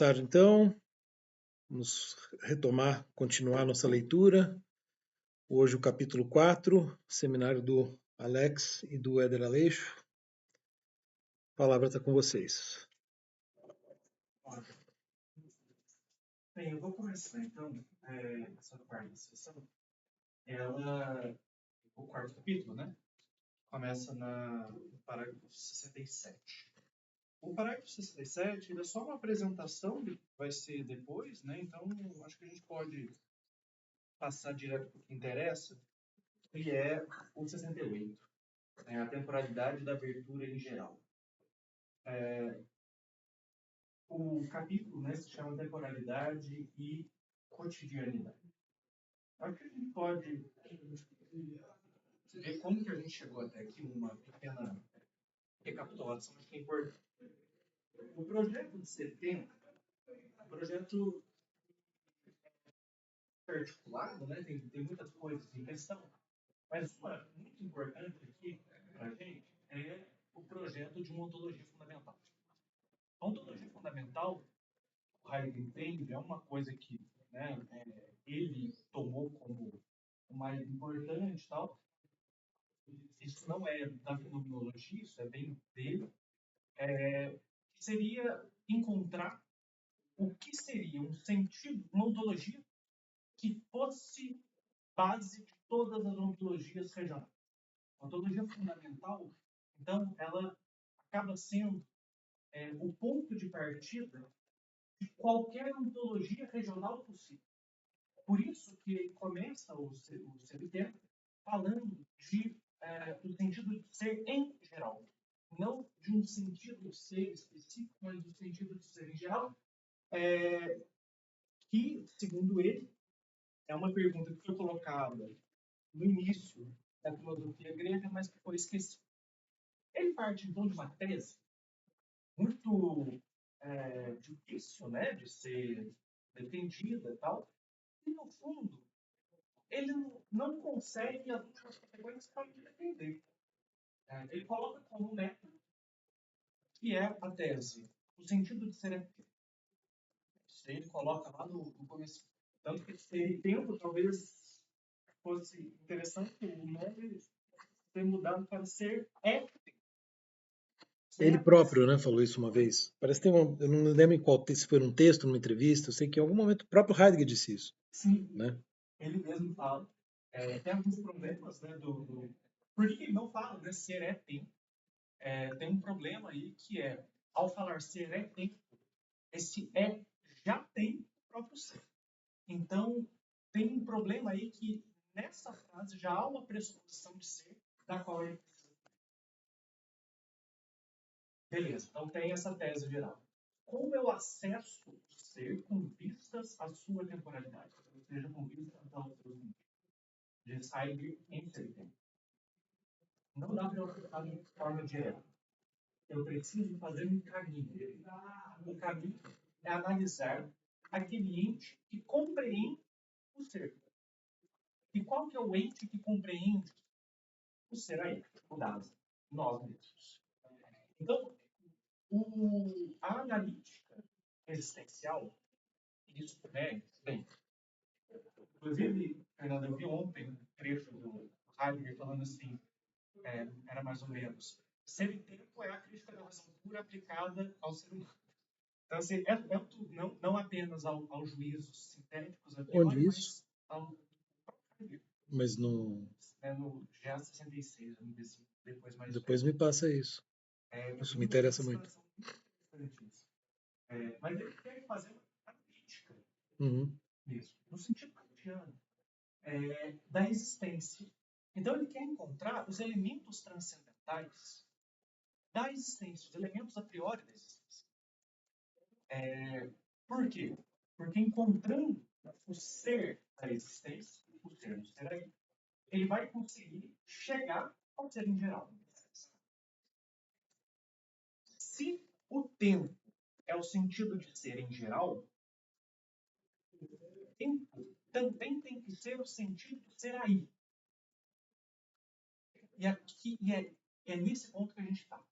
tarde, então. Vamos continuar nossa leitura. Hoje o capítulo 4, seminário do Alex e do Éder Aleixo. A palavra está com vocês. Bem, eu vou começar então essa quarta sessão. O quarto capítulo, né? Começa no parágrafo 67. O parágrafo 67 ele é só uma apresentação do que vai ser depois, né? Então, acho que a gente pode passar direto para o que interessa, que é o 68, a temporalidade da abertura em geral. O capítulo, né, se chama Temporalidade e Cotidianidade. Acho que a gente pode ver como que a gente chegou até aqui, uma pequena recapitulação, acho que é importante. O projeto de 70, o projeto articulado, né, tem muitas coisas em questão, mas uma muito importante aqui para a gente é o projeto de uma ontologia fundamental. A ontologia fundamental, o Heidegger entende, é uma coisa que, né, ele tomou como o mais importante e tal. Isso não é da fenomenologia, isso é bem dele. Seria encontrar o que seria um sentido, uma ontologia que fosse base de todas as ontologias regionais. A ontologia fundamental, então, ela acaba sendo o ponto de partida de qualquer ontologia regional possível. Por isso que ele começa o CBT falando do sentido de ser em geral. Não de um sentido de ser específico, mas do sentido de ser em geral, que, segundo ele, é uma pergunta que foi colocada no início da filosofia grega, mas que foi esquecida. Ele parte, então, de uma tese muito difícil, né, de ser defendida e tal, e, no fundo, ele não consegue as últimas categorias para defender. Ele coloca como meta, que é a tese, o sentido de ser aquilo. Isso ele coloca lá no começo. Tanto que ele tenta, talvez fosse interessante o nome ter mudado para ser ético. Ele próprio, né, falou isso uma vez. Parece que eu não lembro em qual, se foi num texto, numa entrevista, eu sei que em algum momento o próprio Heidegger disse isso. Sim, né? Ele mesmo fala. Tem alguns problemas, né, por que ele não fala, né, ser é tempo? Tem um problema aí que é, ao falar ser é tempo, esse já tem o próprio ser. Então, tem um problema aí que nessa frase já há uma pressuposição de ser da qual ele precisa. Beleza, então tem essa tese geral. Como eu acesso o ser com vistas à sua temporalidade? Ou seja, com vistas ao seu sentido. De Heidegger em ser tempo. Não dá para eu aplicar de forma direta. Eu preciso fazer um caminho. O caminho é analisar aquele ente que compreende o ser. E qual que é o ente que compreende o ser aí? O dado. Nós mesmos. Então, a analítica existencial, isso bem. Inclusive, Fernando, eu vi ontem um trecho do Heidegger falando assim, era mais ou menos, ser e tempo é a crítica da razão pura aplicada ao ser humano. Então, assim, não apenas aos juízos sintéticos a priori, mas ao Mas no GA 66, depois mais depois me passa isso. Isso me interessa muito. Mas ele quer fazer uma crítica mesmo, no sentido kantiano, da existência. Então ele quer encontrar os elementos transcendentais da existência, os elementos a priori da existência. Por quê? Porque encontrando o ser da existência, o ser do ser aí, ele vai conseguir chegar ao ser em geral. Se o tempo é o sentido de ser em geral, o tempo também tem que ser o sentido de ser aí. E é nesse ponto que a gente está.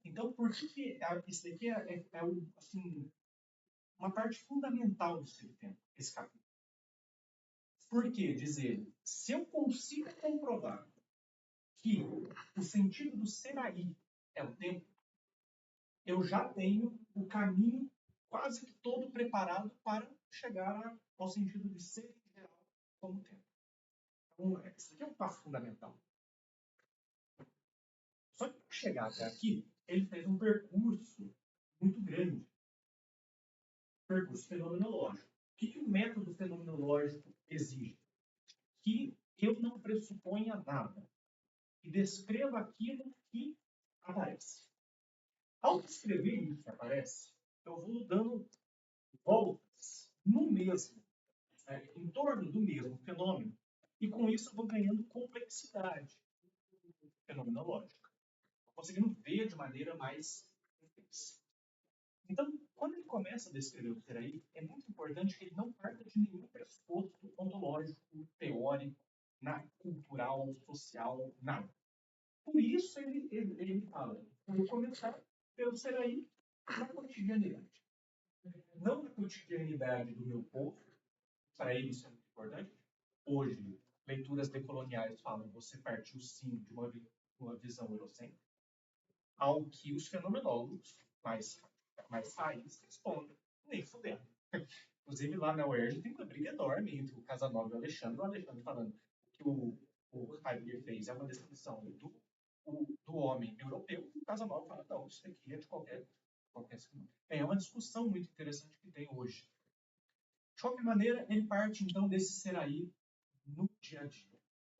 Então, por que isso daqui é assim, uma parte fundamental do seu tempo, esse capítulo. Por quê? Diz ele, se eu consigo comprovar que o sentido do ser aí é o tempo, eu já tenho o caminho quase que todo preparado para chegar ao sentido de ser em geral como tempo. Então, esse aqui é um passo fundamental. Só que para chegar até aqui, ele fez um percurso muito grande. Percurso fenomenológico. O que o método fenomenológico exige? Que eu não pressuponha nada e descreva aquilo que aparece. Ao descrever isso que aparece, eu vou dando voltas no mesmo, em torno do mesmo fenômeno, e com isso eu vou ganhando complexidade fenomenológica. Estou conseguindo ver de maneira mais intensa. Então, quando ele começa a descrever o ser aí, é muito importante que ele não parta de nenhum pressuposto ontológico, teórico, cultural, social, nada. Por isso ele fala, eu vou começar pelo ser aí na cotidianidade. Não na cotidianidade do meu povo, para ele isso é muito importante. Hoje, leituras decoloniais falam que você partiu sim de uma visão eurocêntrica, ao que os fenomenólogos mais raiz respondem, nem fudendo. Inclusive lá na UERJ tem uma briga enorme entre o Casanova e o Alexandre falando que o Heidegger fez é uma descrição do homem europeu, e o Casanova fala, não, isso aqui é de qualquer ser. É uma discussão muito interessante que tem hoje. De qualquer maneira, ele parte então desse ser aí no dia a dia.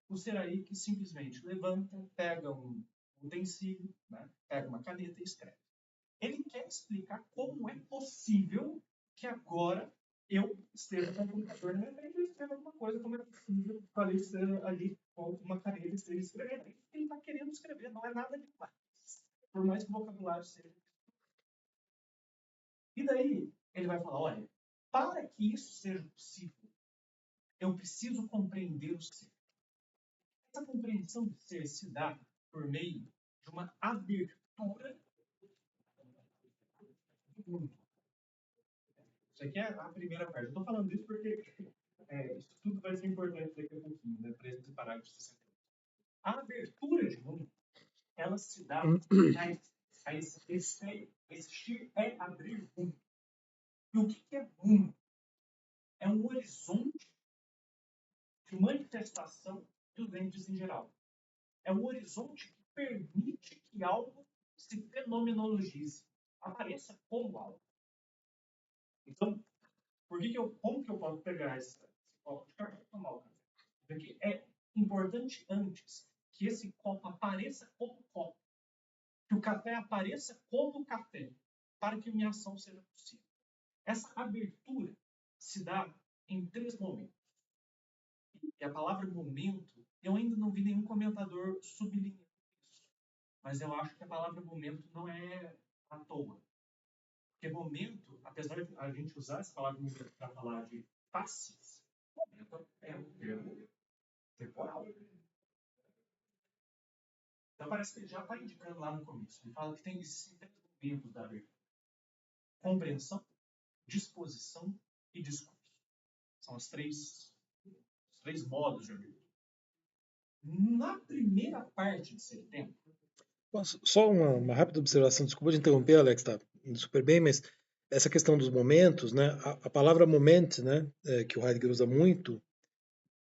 O ser aí que simplesmente levanta, pega um utensílio, né, pega uma caneta e escreve. Ele quer explicar como é possível que agora eu esteja com o computador na minha frente e escreva alguma coisa, como é possível que eu esteja ali com uma caneta e esteja escrevendo. Ele está querendo escrever, não é nada demais. Por mais que o vocabulário seja. E daí ele vai falar, olha, para que isso seja possível, eu preciso compreender o ser. Essa compreensão do ser se dá por meio de uma abertura do mundo. Isso aqui é a primeira parte. Eu estou falando isso porque isso tudo vai ser importante daqui a pouquinho, né, para esse parágrafo 61. A abertura de mundo, ela se dá a existir é abrir mundo. E o que é mundo? É um horizonte de manifestação dos entes em geral. É um horizonte que permite que algo se fenomenologize, apareça como algo. Então, como que eu posso pegar esse copo de café e tomar o café? Porque é importante antes que esse copo apareça como copo, que o café apareça como café, para que minha ação seja possível. Essa abertura se dá em 3 momentos. E a palavra momento, eu ainda não vi nenhum comentador sublinhando isso. Mas eu acho que a palavra momento não é à toa. Porque momento, apesar de a gente usar essa palavra para falar de faces, momento é um termo temporal. Então parece que ele já está indicando lá no começo. Ele fala que tem esses 3 momentos da abertura. Compreensão, disposição e discurso. São os três modos de abertura. Na primeira parte de ser tempo. Só uma rápida observação, desculpa de interromper, Alex, tá indo super bem, mas essa questão dos momentos, né, a palavra moment, né, que o Heidegger usa muito,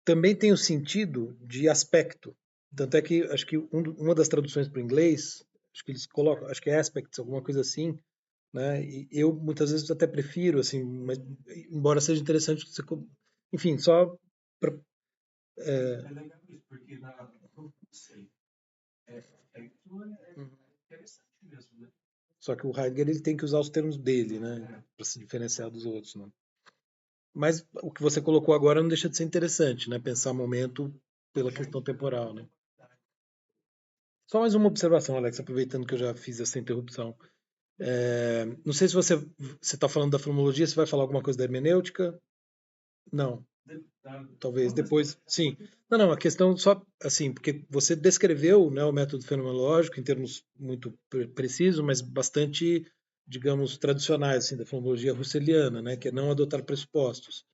também tem o sentido de aspecto. Tanto é que acho que uma das traduções para o inglês, acho que eles colocam, acho que é aspects, alguma coisa assim, né? E eu muitas vezes até prefiro, assim, mas, embora seja interessante que você, enfim, só pra, é legal isso, porque não sei. Aspecto é interessante mesmo, né? Só que o Heidegger ele tem que usar os termos dele, né, para se diferenciar dos outros, né? Mas o que você colocou agora não deixa de ser interessante, né? Pensar momento pela questão temporal, né? Só mais uma observação, Alex, aproveitando que eu já fiz essa interrupção. Não sei se você está falando da fenomenologia, você vai falar alguma coisa da hermenêutica? Não. Talvez depois, sim. Não, a questão só assim, porque você descreveu, né, o método fenomenológico em termos muito precisos, mas bastante digamos, tradicionais assim, da fenomenologia russeliana, né, que é não adotar pressupostos.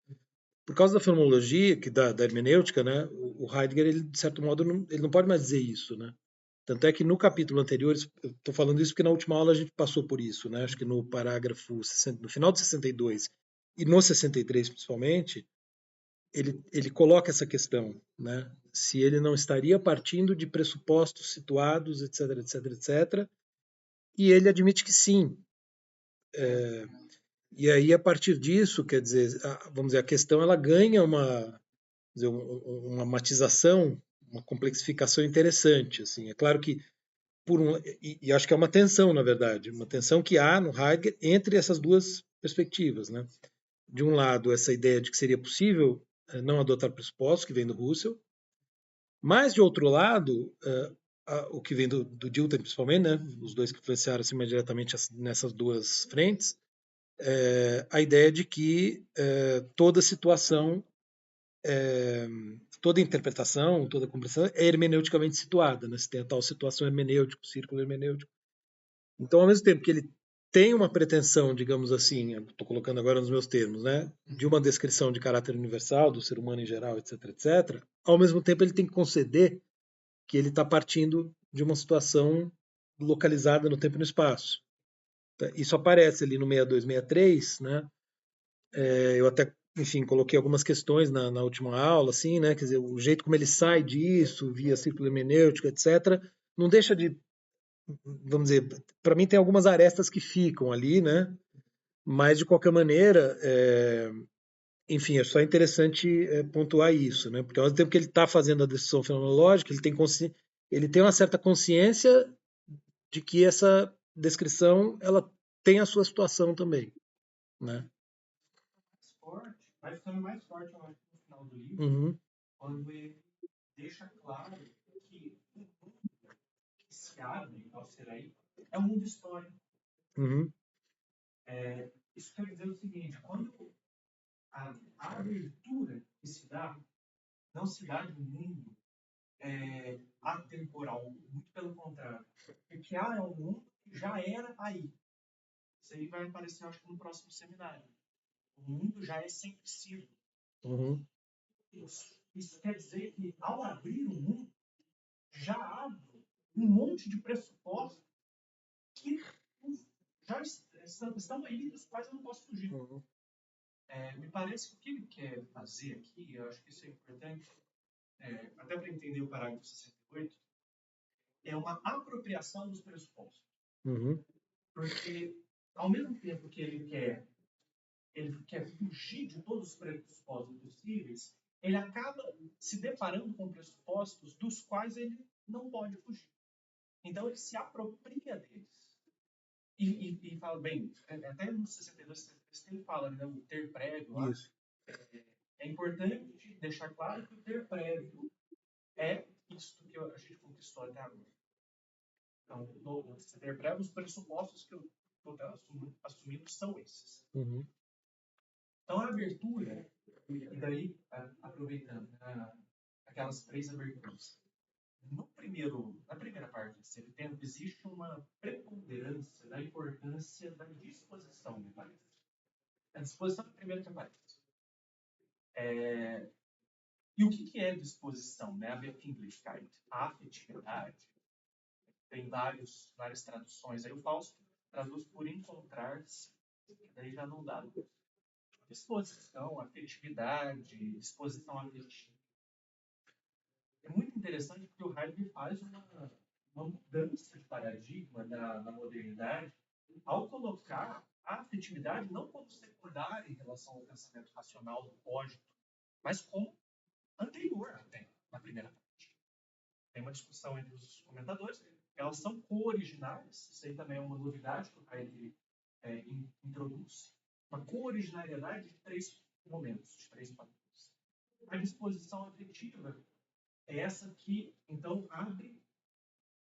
Por causa da fenomenologia, da hermenêutica, né, o Heidegger, ele, de certo modo, ele não pode mais dizer isso. Né? Tanto é que no capítulo anterior, eu estou falando isso porque na última aula a gente passou por isso, né? Acho que no parágrafo 60, no final de 62 e no 63 principalmente, ele coloca essa questão, né? Se ele não estaria partindo de pressupostos situados, etc, etc, etc, e ele admite que sim. E aí, a partir disso, quer dizer, vamos dizer, a questão ela ganha dizer, uma matização, uma complexificação interessante. Assim. É claro que, e acho que é uma tensão, na verdade, uma tensão que há no Heidegger entre essas duas perspectivas. Né? De um lado, essa ideia de que seria possível não adotar pressupostos, que vem do Husserl, mas, de outro lado, o que vem do Dilthey, principalmente, né? Os dois que influenciaram assim, mais diretamente nessas duas frentes, a ideia de que toda situação, toda interpretação, toda compreensão é hermeneuticamente situada. Né? Se tem a tal situação hermenêutica, círculo hermenêutico. Então, ao mesmo tempo que ele tem uma pretensão, digamos assim, estou colocando agora nos meus termos, né, de uma descrição de caráter universal do ser humano em geral, etc, etc, ao mesmo tempo ele tem que conceder que ele está partindo de uma situação localizada no tempo e no espaço. Isso aparece ali no 62, 63, né? Eu até, enfim, coloquei algumas questões na última aula, assim, né? Quer dizer, o jeito como ele sai disso, via círculo hermenêutico, etc., não deixa de, vamos dizer, para mim tem algumas arestas que ficam ali, né? Mas, de qualquer maneira, enfim, é só interessante pontuar isso, né? Porque ao mesmo tempo que ele está fazendo a descrição fenomenológica, ele tem uma certa consciência de que essa descrição ela tem a sua situação também, né? Mais forte, vai ficando mais forte, eu acho, no final do livro, Uhum, quando ele deixa claro que o mundo que se abre ao ser aí é um mundo histórico. uhum, Isso quer dizer o seguinte, quando a abertura que se dá, não se dá de um mundo atemporal, muito pelo contrário. Porque é um mundo que já era aí. Isso aí vai aparecer, acho que, no próximo seminário. O mundo já é sempre sido. uhum, Isso quer dizer que, ao abrir o mundo, já abre um monte de pressupostos que já estão aí, dos quais eu não posso fugir. uhum, Me parece que o que ele quer fazer aqui, eu acho que isso é importante, até para entender o parágrafo 68, é uma apropriação dos pressupostos. uhum, Porque, ao mesmo tempo que ele quer fugir de todos os pressupostos possíveis, ele acaba se deparando com pressupostos dos quais ele não pode fugir. Então, ele se apropria deles. E fala, bem, até no 62, ele fala, né, o ter prévio lá, isso. é importante deixar claro que o ter prévio é isso que a gente conquistou até agora. Então, no ter prévio, os pressupostos que eu estou assumindo são esses. Uhum, Então, a abertura, e daí, aproveitando aquelas três aberturas, na primeira parte desse tempo, existe uma preponderância da importância da disposição, me parece. A disposição é a primeira que aparece. E o que é disposição? Né? A Befindlichkeit, a afetividade, tem várias traduções. Aí o Fausto traduz por encontrar-se, que daí já não dá. Disposição, afetividade, disposição afetiva. É muito interessante porque o Heidegger faz uma mudança de paradigma na modernidade ao colocar a afetividade não como secundária em relação ao pensamento racional do código, mas como anterior até, na primeira parte. Tem uma discussão entre os comentadores, elas são co-originais, isso aí também é uma novidade que o Heidegger introduz, uma co-originariedade de três momentos, de três fatores. A disposição afetiva é essa que, então, abre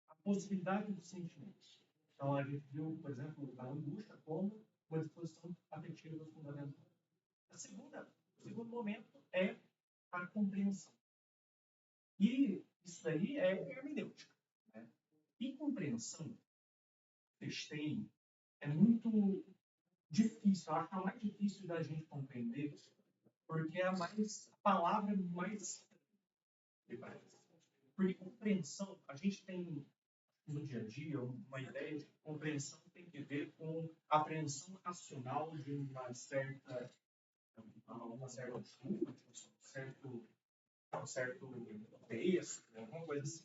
a possibilidade dos sentimentos. Então, a gente viu, por exemplo, a angústia como uma disposição afetiva fundamental. O segundo momento é a compreensão. E isso daí é hermenêutica. Né? E compreensão, Stein é muito difícil, eu acho que é o mais difícil da gente compreender, porque é a palavra mais. Porque compreensão, a gente tem no dia a dia uma ideia de que compreensão tem que ver com apreensão racional de uma certa desculpa, de um certo texto, alguma coisa assim.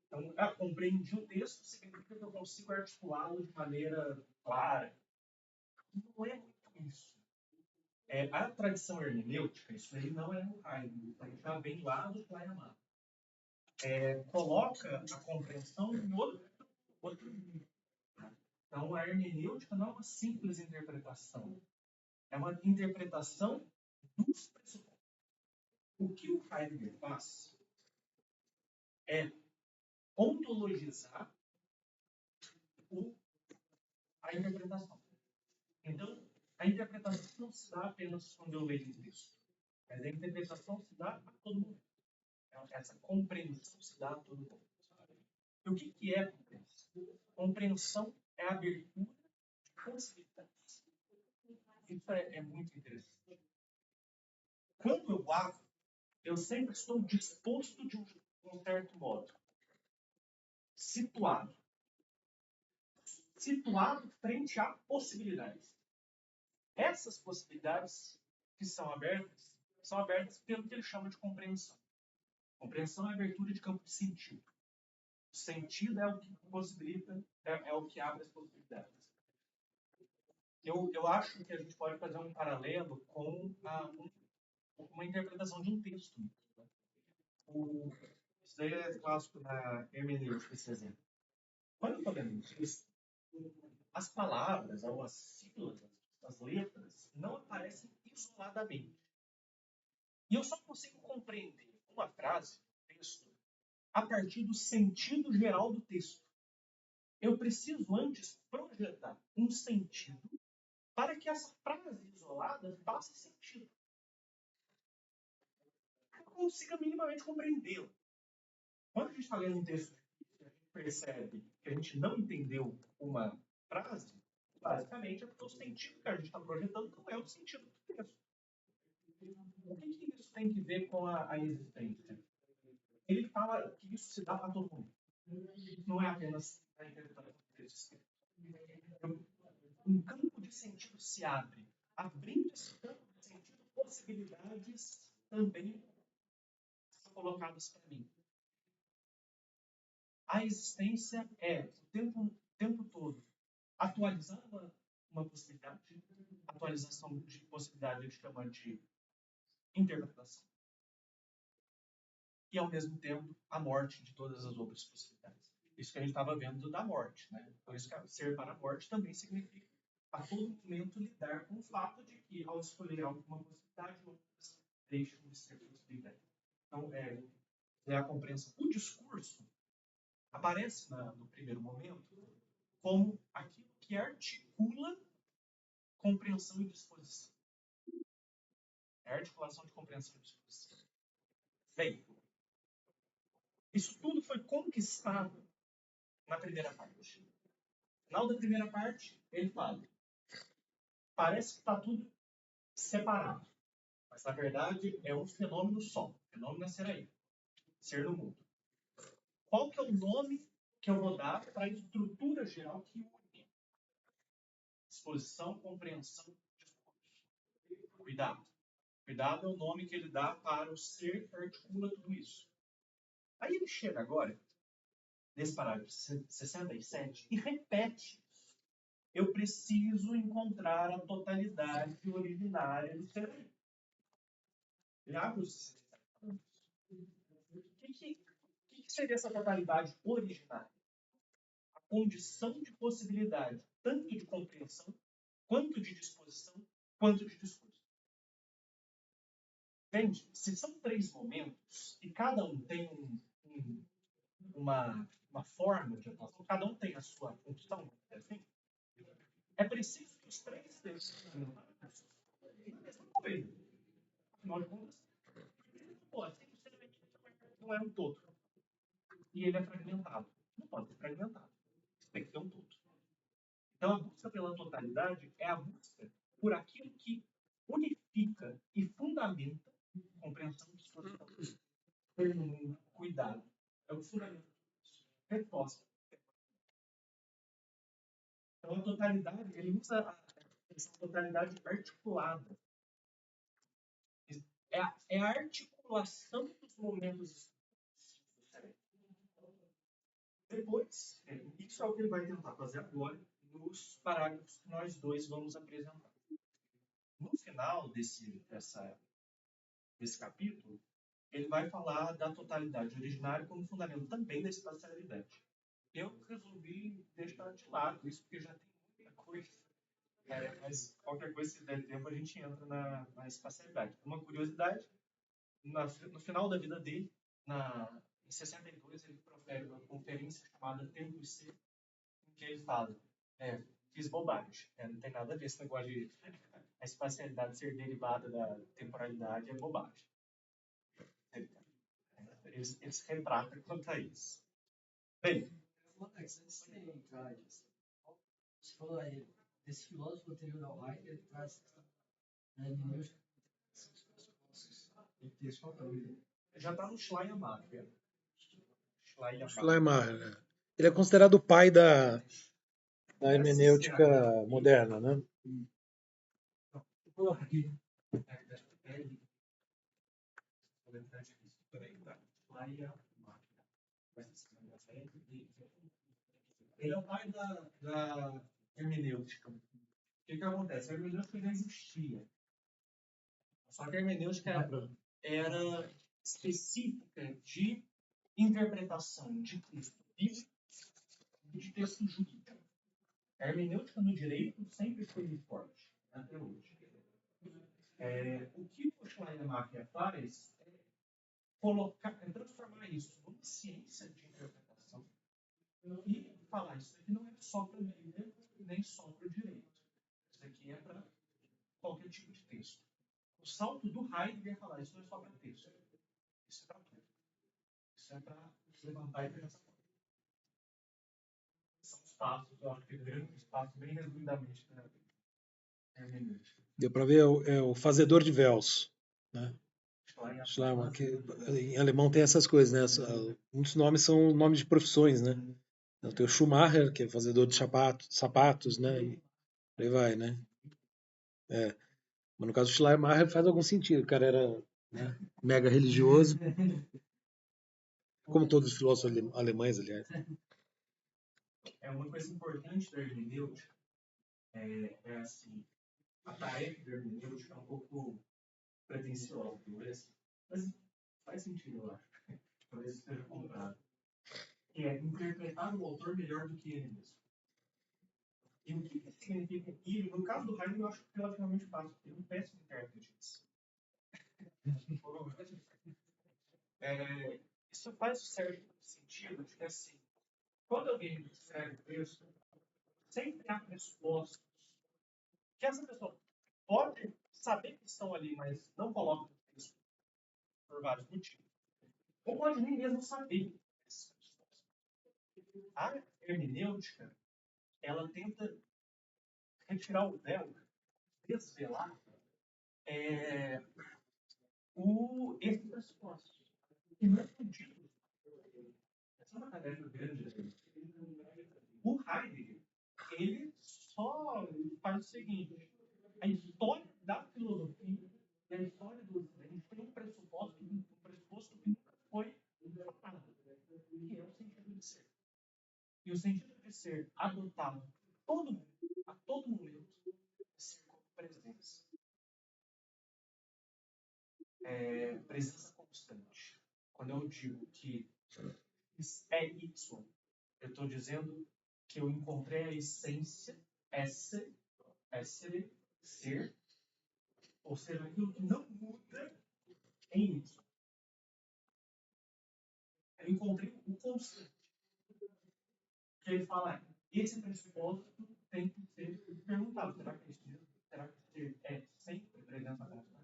Então, compreendi o texto significa que eu consigo articulá-lo de maneira clara. Não é muito isso. A tradição hermenêutica, isso aí não é no Heidegger, já vem lá do Schleiermacher. Coloca a compreensão em outro nível. Então, a hermenêutica não é uma simples interpretação. É uma interpretação dos pressupostos. O que o Heidegger faz é ontologizar a interpretação. Então, a interpretação não se dá apenas quando eu leio um texto, mas a interpretação se dá a todo momento. Essa compreensão se dá a todo momento. E o que é compreensão? Compreensão é a abertura de possibilidades. Isso é muito interessante. Quando eu abro, eu sempre estou disposto de um certo modo. Situado frente a possibilidades. Essas possibilidades que são abertas pelo que ele chama de compreensão. Compreensão é a abertura de campo de sentido. O sentido é o que possibilita, é o que abre as possibilidades. Eu acho que a gente pode fazer um paralelo com uma interpretação de um texto. Isso daí é clássico na hermenêutica, esse exemplo. Quando eu estou lendo um texto, as palavras, ou as sílabas, as letras, não aparecem isoladamente. E eu só consigo compreender uma frase, um texto, a partir do sentido geral do texto. Eu preciso antes projetar um sentido para que essa frase isolada faça sentido. Eu consiga minimamente compreendê-la. Quando a gente está lendo um texto e a gente percebe que a gente não entendeu uma frase, basicamente é porque o sentido que a gente está projetando não é o sentido do texto. O que isso tem que ver com a existência? Ele fala que isso se dá a todo mundo. Não é apenas a interpretação do texto. Um campo de sentido se abre. Abrindo esse campo de sentido, possibilidades também são colocadas para mim. A existência é, o tempo todo, atualizar uma possibilidade. Atualização de possibilidade a gente chama de interpretação. E, ao mesmo tempo, a morte de todas as outras possibilidades. Isso que a gente estava vendo da morte. Né? Por isso que ser para a morte também significa, a todo momento, lidar com o fato de que, ao escolher alguma possibilidade, outras deixam de ser possibilidade. Então, é a compreensão. O discurso aparece no primeiro momento como aquilo que articula compreensão e disposição. É a articulação de compreensão e disposição. Bem, isso tudo foi conquistado na primeira parte. No final da primeira parte, ele fala: parece que está tudo separado, mas na verdade é um fenômeno só. O fenômeno é ser aí, ser no mundo. Qual que é o nome que eu vou dar para a estrutura geral que une disposição, compreensão, discurso? Cuidado. Cuidado é o nome que ele dá para o ser que articula tudo isso. Aí ele chega agora, nesse parágrafo 67, e repete isso. Eu preciso encontrar a totalidade originária do ser. Ele abre os 67. O que seria essa totalidade originária? A condição de possibilidade, tanto de compreensão, quanto de disposição, quanto de discurso. Entende? Se são 3 momentos, e cada um tem uma forma de atuação, cada um tem a sua função, assim, é preciso que os 3 estejam na mesma coisa. Afinal de contas, não é um todo. E ele é fragmentado. Não pode ser fragmentado. Tem que ter um todo. Então, a busca pela totalidade é a busca por aquilo que unifica e fundamenta a compreensão de suas situações. Cuidado. É o fundamento. Resposta. Então, a totalidade, ele usa essa totalidade articulada. É a articulação dos momentos. Depois, isso é o que ele vai tentar fazer agora nos parágrafos que nós dois vamos apresentar. No final desse capítulo, ele vai falar da totalidade originária como fundamento também da espacialidade. Eu resolvi deixar de lado isso, porque já tem muita coisa. Mas qualquer coisa, se der tempo, a gente entra na espacialidade. Uma curiosidade, no final da vida dele, em 62, ele profere uma conferência chamada Tempo e Ser, em que ele fala, fiz bobagem, não tem nada a ver esse negócio de a espacialidade ser derivada da temporalidade, é bobagem. Eles retratam quanto a isso. Bem, antes de entrar nisso, você falou aí, esse filósofo anterior ao Heidegger, ele traz hermenêutica, já está no Schleiermacher. Schleiermacher, né? Ele é considerado o pai da hermenêutica moderna, né? Ele é o pai da hermenêutica. O que acontece? A hermenêutica já existia. Só que a hermenêutica era específica de interpretação de texto bíblico e de texto jurídico. A hermenêutica no direito sempre foi forte, até hoje. O que o Schleiermacher faz é transformar isso numa ciência de interpretação e falar isso aqui não é só para a Bíblia, nem só para o direito. Isso aqui é para qualquer tipo de texto. O salto do Heidegger é falar isso não é só para texto. Isso é para tudo. Isso é para levantar e pensar. São os passos, eu acho que grandes passos, bem resumidamente, da hermenêutica. Deu para ver, é o fazedor de véus, né? Schleiermacher, que em alemão tem essas coisas, né? Muitos nomes são nomes de profissões, né? Então, tem o Schumacher, que é fazedor de sapatos, né? E aí vai, né? Mas no caso do Schleiermacher faz algum sentido. O cara era, né, mega religioso, como todos os filósofos alemães, aliás. Uma coisa importante da hermenêutica é assim, a tarefa da hermenêutica é um pouco pretensiosa, mas faz sentido, eu acho. Talvez esteja comprado. Que é interpretar o autor melhor do que ele mesmo. E o que significa ele? No caso do Heidegger, eu acho relativamente fácil, porque ele é um péssimo intérprete disso. Isso faz certo sentido, de que assim, quando alguém escreve texto, sempre há pressupostos que essa pessoa pode saber que estão ali, mas não coloca no texto por vários motivos. Ou pode nem mesmo saber esses pressupostos. A hermenêutica, ela tenta retirar o véu, desvelar esses pressupostos. E não é sentido. Essa é uma tarefa grande. O Heidegger, ele só faz o seguinte: a história da filosofia e a história do Ocidente tem um pressuposto que nunca foi tratado, que é o sentido de ser. E o sentido de ser adotado por todo mundo, a todo momento, é ser como presença. Presença constante. Quando eu digo que é Y, eu estou dizendo que eu encontrei a essência, ser, ou seja, aquilo que não muda em Y. Eu encontrei o constante. Que ele fala, esse pressuposto tem que ser perguntado. Será que isso mesmo? Será que ser é sempre presença constante?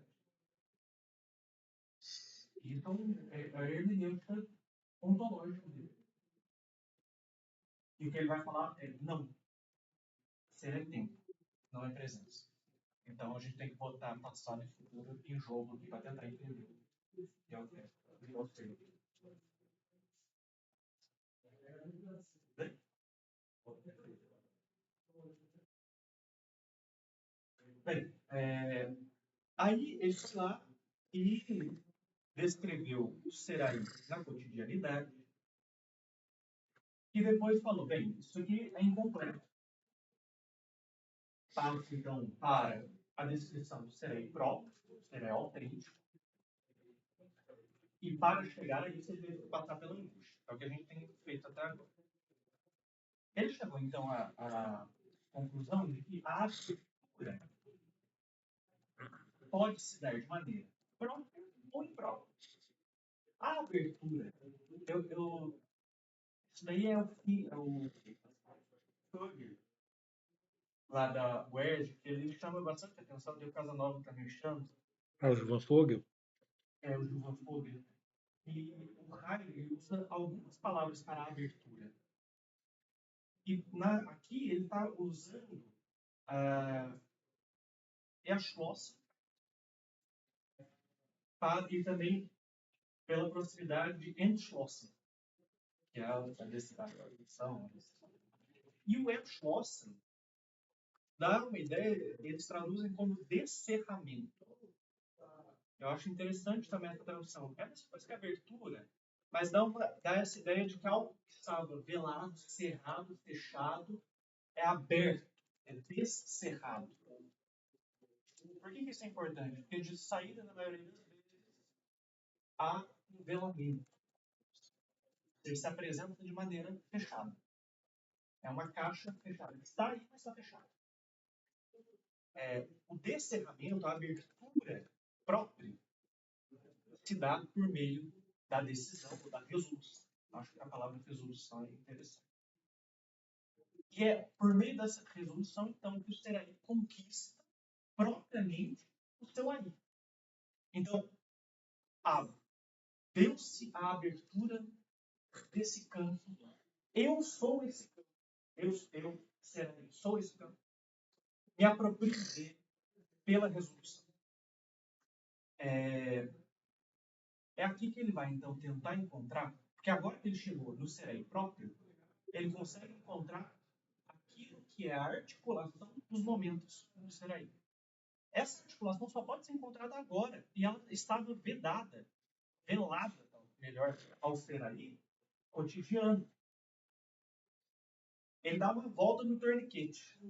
Então, é a hermenêutica ontológica dele. E o que ele vai falar é não. ser é tempo, não é presença. Então a gente tem que botar passado e futuro em jogo aqui para tentar entender. Que é o tempo. Bem, aí ele foi lá e descreveu o ser aí na cotidianidade e depois falou, bem, isso aqui é incompleto. Passa então para a descrição do ser aí próprio, do ser aí autêntico, e para chegar a isso ele teve que passar pela angústia. É o que a gente tem feito até agora. Ele chegou então à conclusão de que a abertura pode se dar de maneira própria ou imprópria. A abertura, isso daí é o Fogel, lá da UERJ, que ele chama bastante atenção, e o Casanova também chama. O João Fogel? É, o João Fogel. E o Heidegger usa algumas palavras para a abertura. E aqui ele está usando a Schloss e também pela proximidade de Entschlossen, que é a decisão. E o Entschlossen dá uma ideia, eles traduzem como descerramento. Eu acho interessante também essa tradução. É depois que a abertura, mas dá essa ideia de que algo que estava velado, cerrado, fechado, é aberto, é descerrado. Por que isso é importante? Porque de saída, na maioria das vezes, há um velamento. Ele se apresenta de maneira fechada. É uma caixa fechada. Está aí, mas está fechada. O descerramento, a abertura própria, se dá por meio da decisão ou da resolução. Acho que a palavra resolução é interessante. E é por meio dessa resolução, então, que o ser aí conquista propriamente o seu aí. Então, deu-se a abertura desse campo. Eu sou esse campo. Eu ser aí, sou esse campo. Me aproprio dele pela resolução. É aqui que ele vai, então, tentar encontrar, porque agora que ele chegou no ser aí próprio, ele consegue encontrar aquilo que é a articulação dos momentos do ser aí. Essa articulação só pode ser encontrada agora, e ela estava velada, melhor, ao ser aí cotidiano. Ele dá uma volta no torniquete.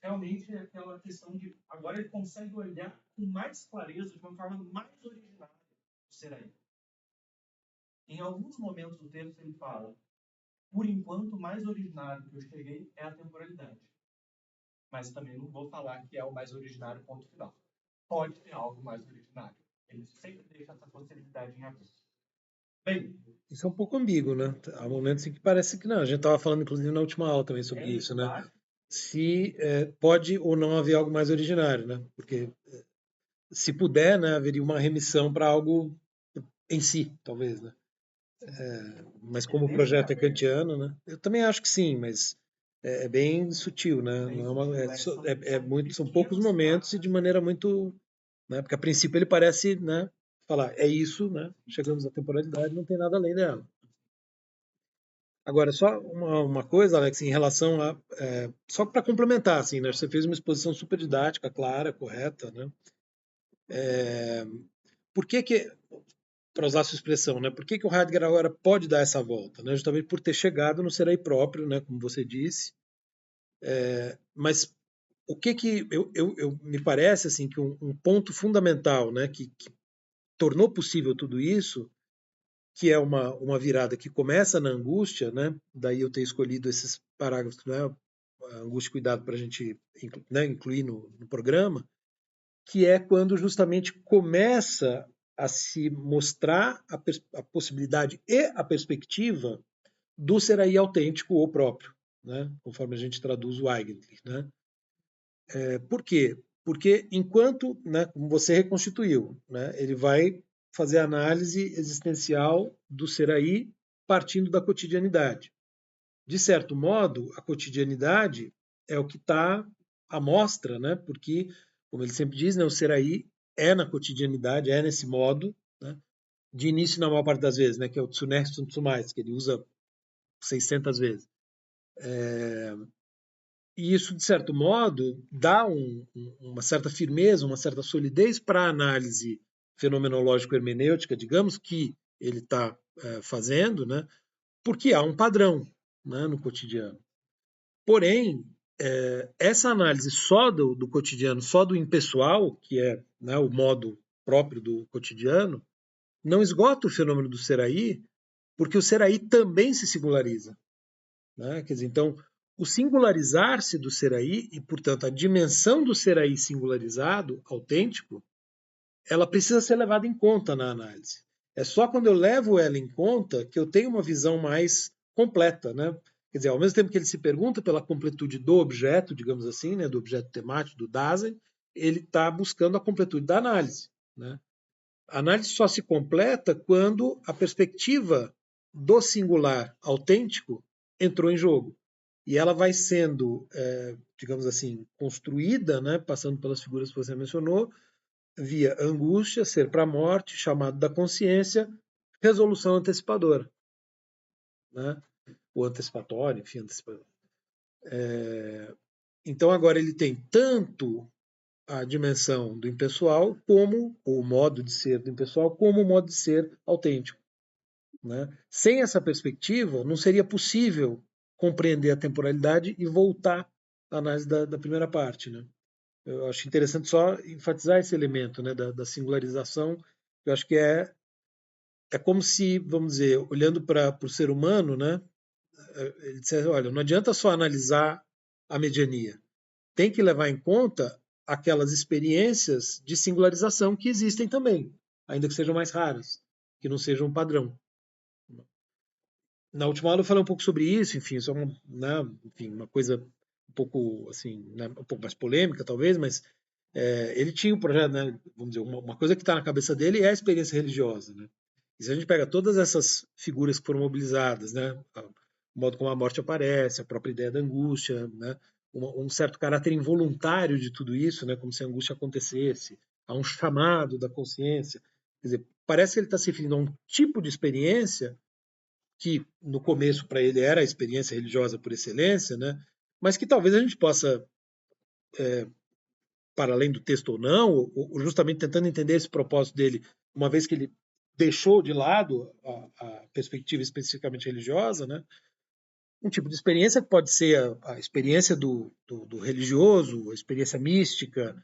Realmente é aquela questão de agora ele consegue olhar com mais clareza, de uma forma mais originária, o ser aí. Em alguns momentos do texto ele fala, por enquanto, o mais originário que eu cheguei é a temporalidade. Mas também não vou falar que é o mais originário, ponto final. Pode ter algo mais originário. Ele sempre deixa essa possibilidade em aberto. Bem, isso é um pouco ambíguo, né? Há momentos em que parece que não. A gente estava falando, inclusive, na última aula também sobre isso, né? Se pode ou não haver algo mais originário, né? Porque se puder, né, haveria uma remissão para algo em si, talvez, né? Mas como o projeto é kantiano, né? Eu também acho que sim, mas é bem sutil, né? Não são poucos momentos e de maneira muito, né? Porque a princípio ele parece, né? Falar é isso, né? Chegamos à temporalidade, não tem nada além dela. Agora, só uma coisa, Alex, em relação a só para complementar, assim, né? Você fez uma exposição super didática, clara, correta, né? Por que para usar a sua expressão, né? Por que o Heidegger agora pode dar essa volta? Né? Justamente por ter chegado no ser aí próprio, né? Como você disse. Mas o que eu me parece assim que um ponto fundamental, né? Que tornou possível tudo isso, que é uma virada que começa na angústia, né? Daí eu ter escolhido esses parágrafos, né? A angústia e cuidado para a gente incluir no programa, que é quando justamente começa a se mostrar a possibilidade e a perspectiva do ser aí autêntico ou próprio, né? Conforme a gente traduz o Eigentlich. Né? Por quê? Porque enquanto, né, como você reconstituiu, né, ele vai fazer a análise existencial do ser aí partindo da cotidianidade. de certo modo, a cotidianidade é o que está à mostra, né? Porque, como ele sempre diz, né, o Seraí é na cotidianidade, é nesse modo, né? De início na maior parte das vezes, né? Que é o Tsunex Tsumais, que ele usa 600 vezes. E isso, de certo modo, dá uma certa firmeza, uma certa solidez para a análise fenomenológico-hermenêutica, digamos, que ele está fazendo, né? Porque há um padrão, né, no cotidiano. Porém, essa análise só do cotidiano, só do impessoal, que é, né, o modo próprio do cotidiano, não esgota o fenômeno do Seraí, porque o Seraí também se singulariza. Né? Quer dizer, então, o singularizar-se do Seraí, e, portanto, a dimensão do Seraí singularizado, autêntico, ela precisa ser levada em conta na análise. É só quando eu levo ela em conta que eu tenho uma visão mais completa. Né? Quer dizer, ao mesmo tempo que ele se pergunta pela completude do objeto, digamos assim, né, do objeto temático, do Dasein, ele está buscando a completude da análise. Né? A análise só se completa quando a perspectiva do singular autêntico entrou em jogo. E ela vai sendo, digamos assim, construída, né, passando pelas figuras que você mencionou, via angústia, ser para a morte, chamado da consciência, resolução antecipadora. Né? Ou antecipatória, enfim, antecipadora. Então agora ele tem tanto a dimensão do impessoal como o modo de ser do impessoal, como o modo de ser autêntico. Né? Sem essa perspectiva, não seria possível compreender a temporalidade e voltar à análise da primeira parte. Né? Eu acho interessante só enfatizar esse elemento, né, da singularização. Eu acho que é como se, vamos dizer, olhando para o ser humano, né, ele dissesse, olha, não adianta só analisar a mediania. Tem que levar em conta aquelas experiências de singularização que existem também, ainda que sejam mais raras, que não sejam um padrão. Na última aula eu falei um pouco sobre isso, enfim, isso é uma, né, enfim, uma coisa um pouco assim, né, um pouco mais polêmica talvez, mas ele tinha um projeto, né, vamos dizer, uma coisa que está na cabeça dele é a experiência religiosa, né? E se a gente pega todas essas figuras que foram mobilizadas, né, o modo como a morte aparece, a própria ideia da angústia, né, um certo caráter involuntário de tudo isso, né, como se a angústia acontecesse, há um chamado da consciência, quer dizer, parece que ele está se referindo a um tipo de experiência que no começo para ele era a experiência religiosa por excelência, né, mas que talvez a gente possa para além do texto ou não, ou justamente tentando entender esse propósito dele, uma vez que ele deixou de lado a perspectiva especificamente religiosa, né? Um tipo de experiência que pode ser a experiência do religioso, a experiência mística,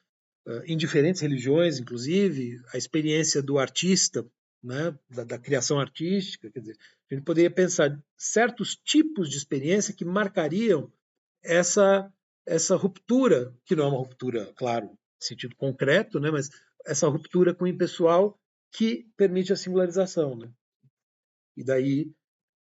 em diferentes religiões, inclusive, a experiência do artista, né? Da criação artística. Quer dizer, a gente poderia pensar certos tipos de experiência que marcariam essa ruptura, que não é uma ruptura, claro, em sentido concreto, né, mas essa ruptura com o impessoal que permite a singularização. Né? E daí,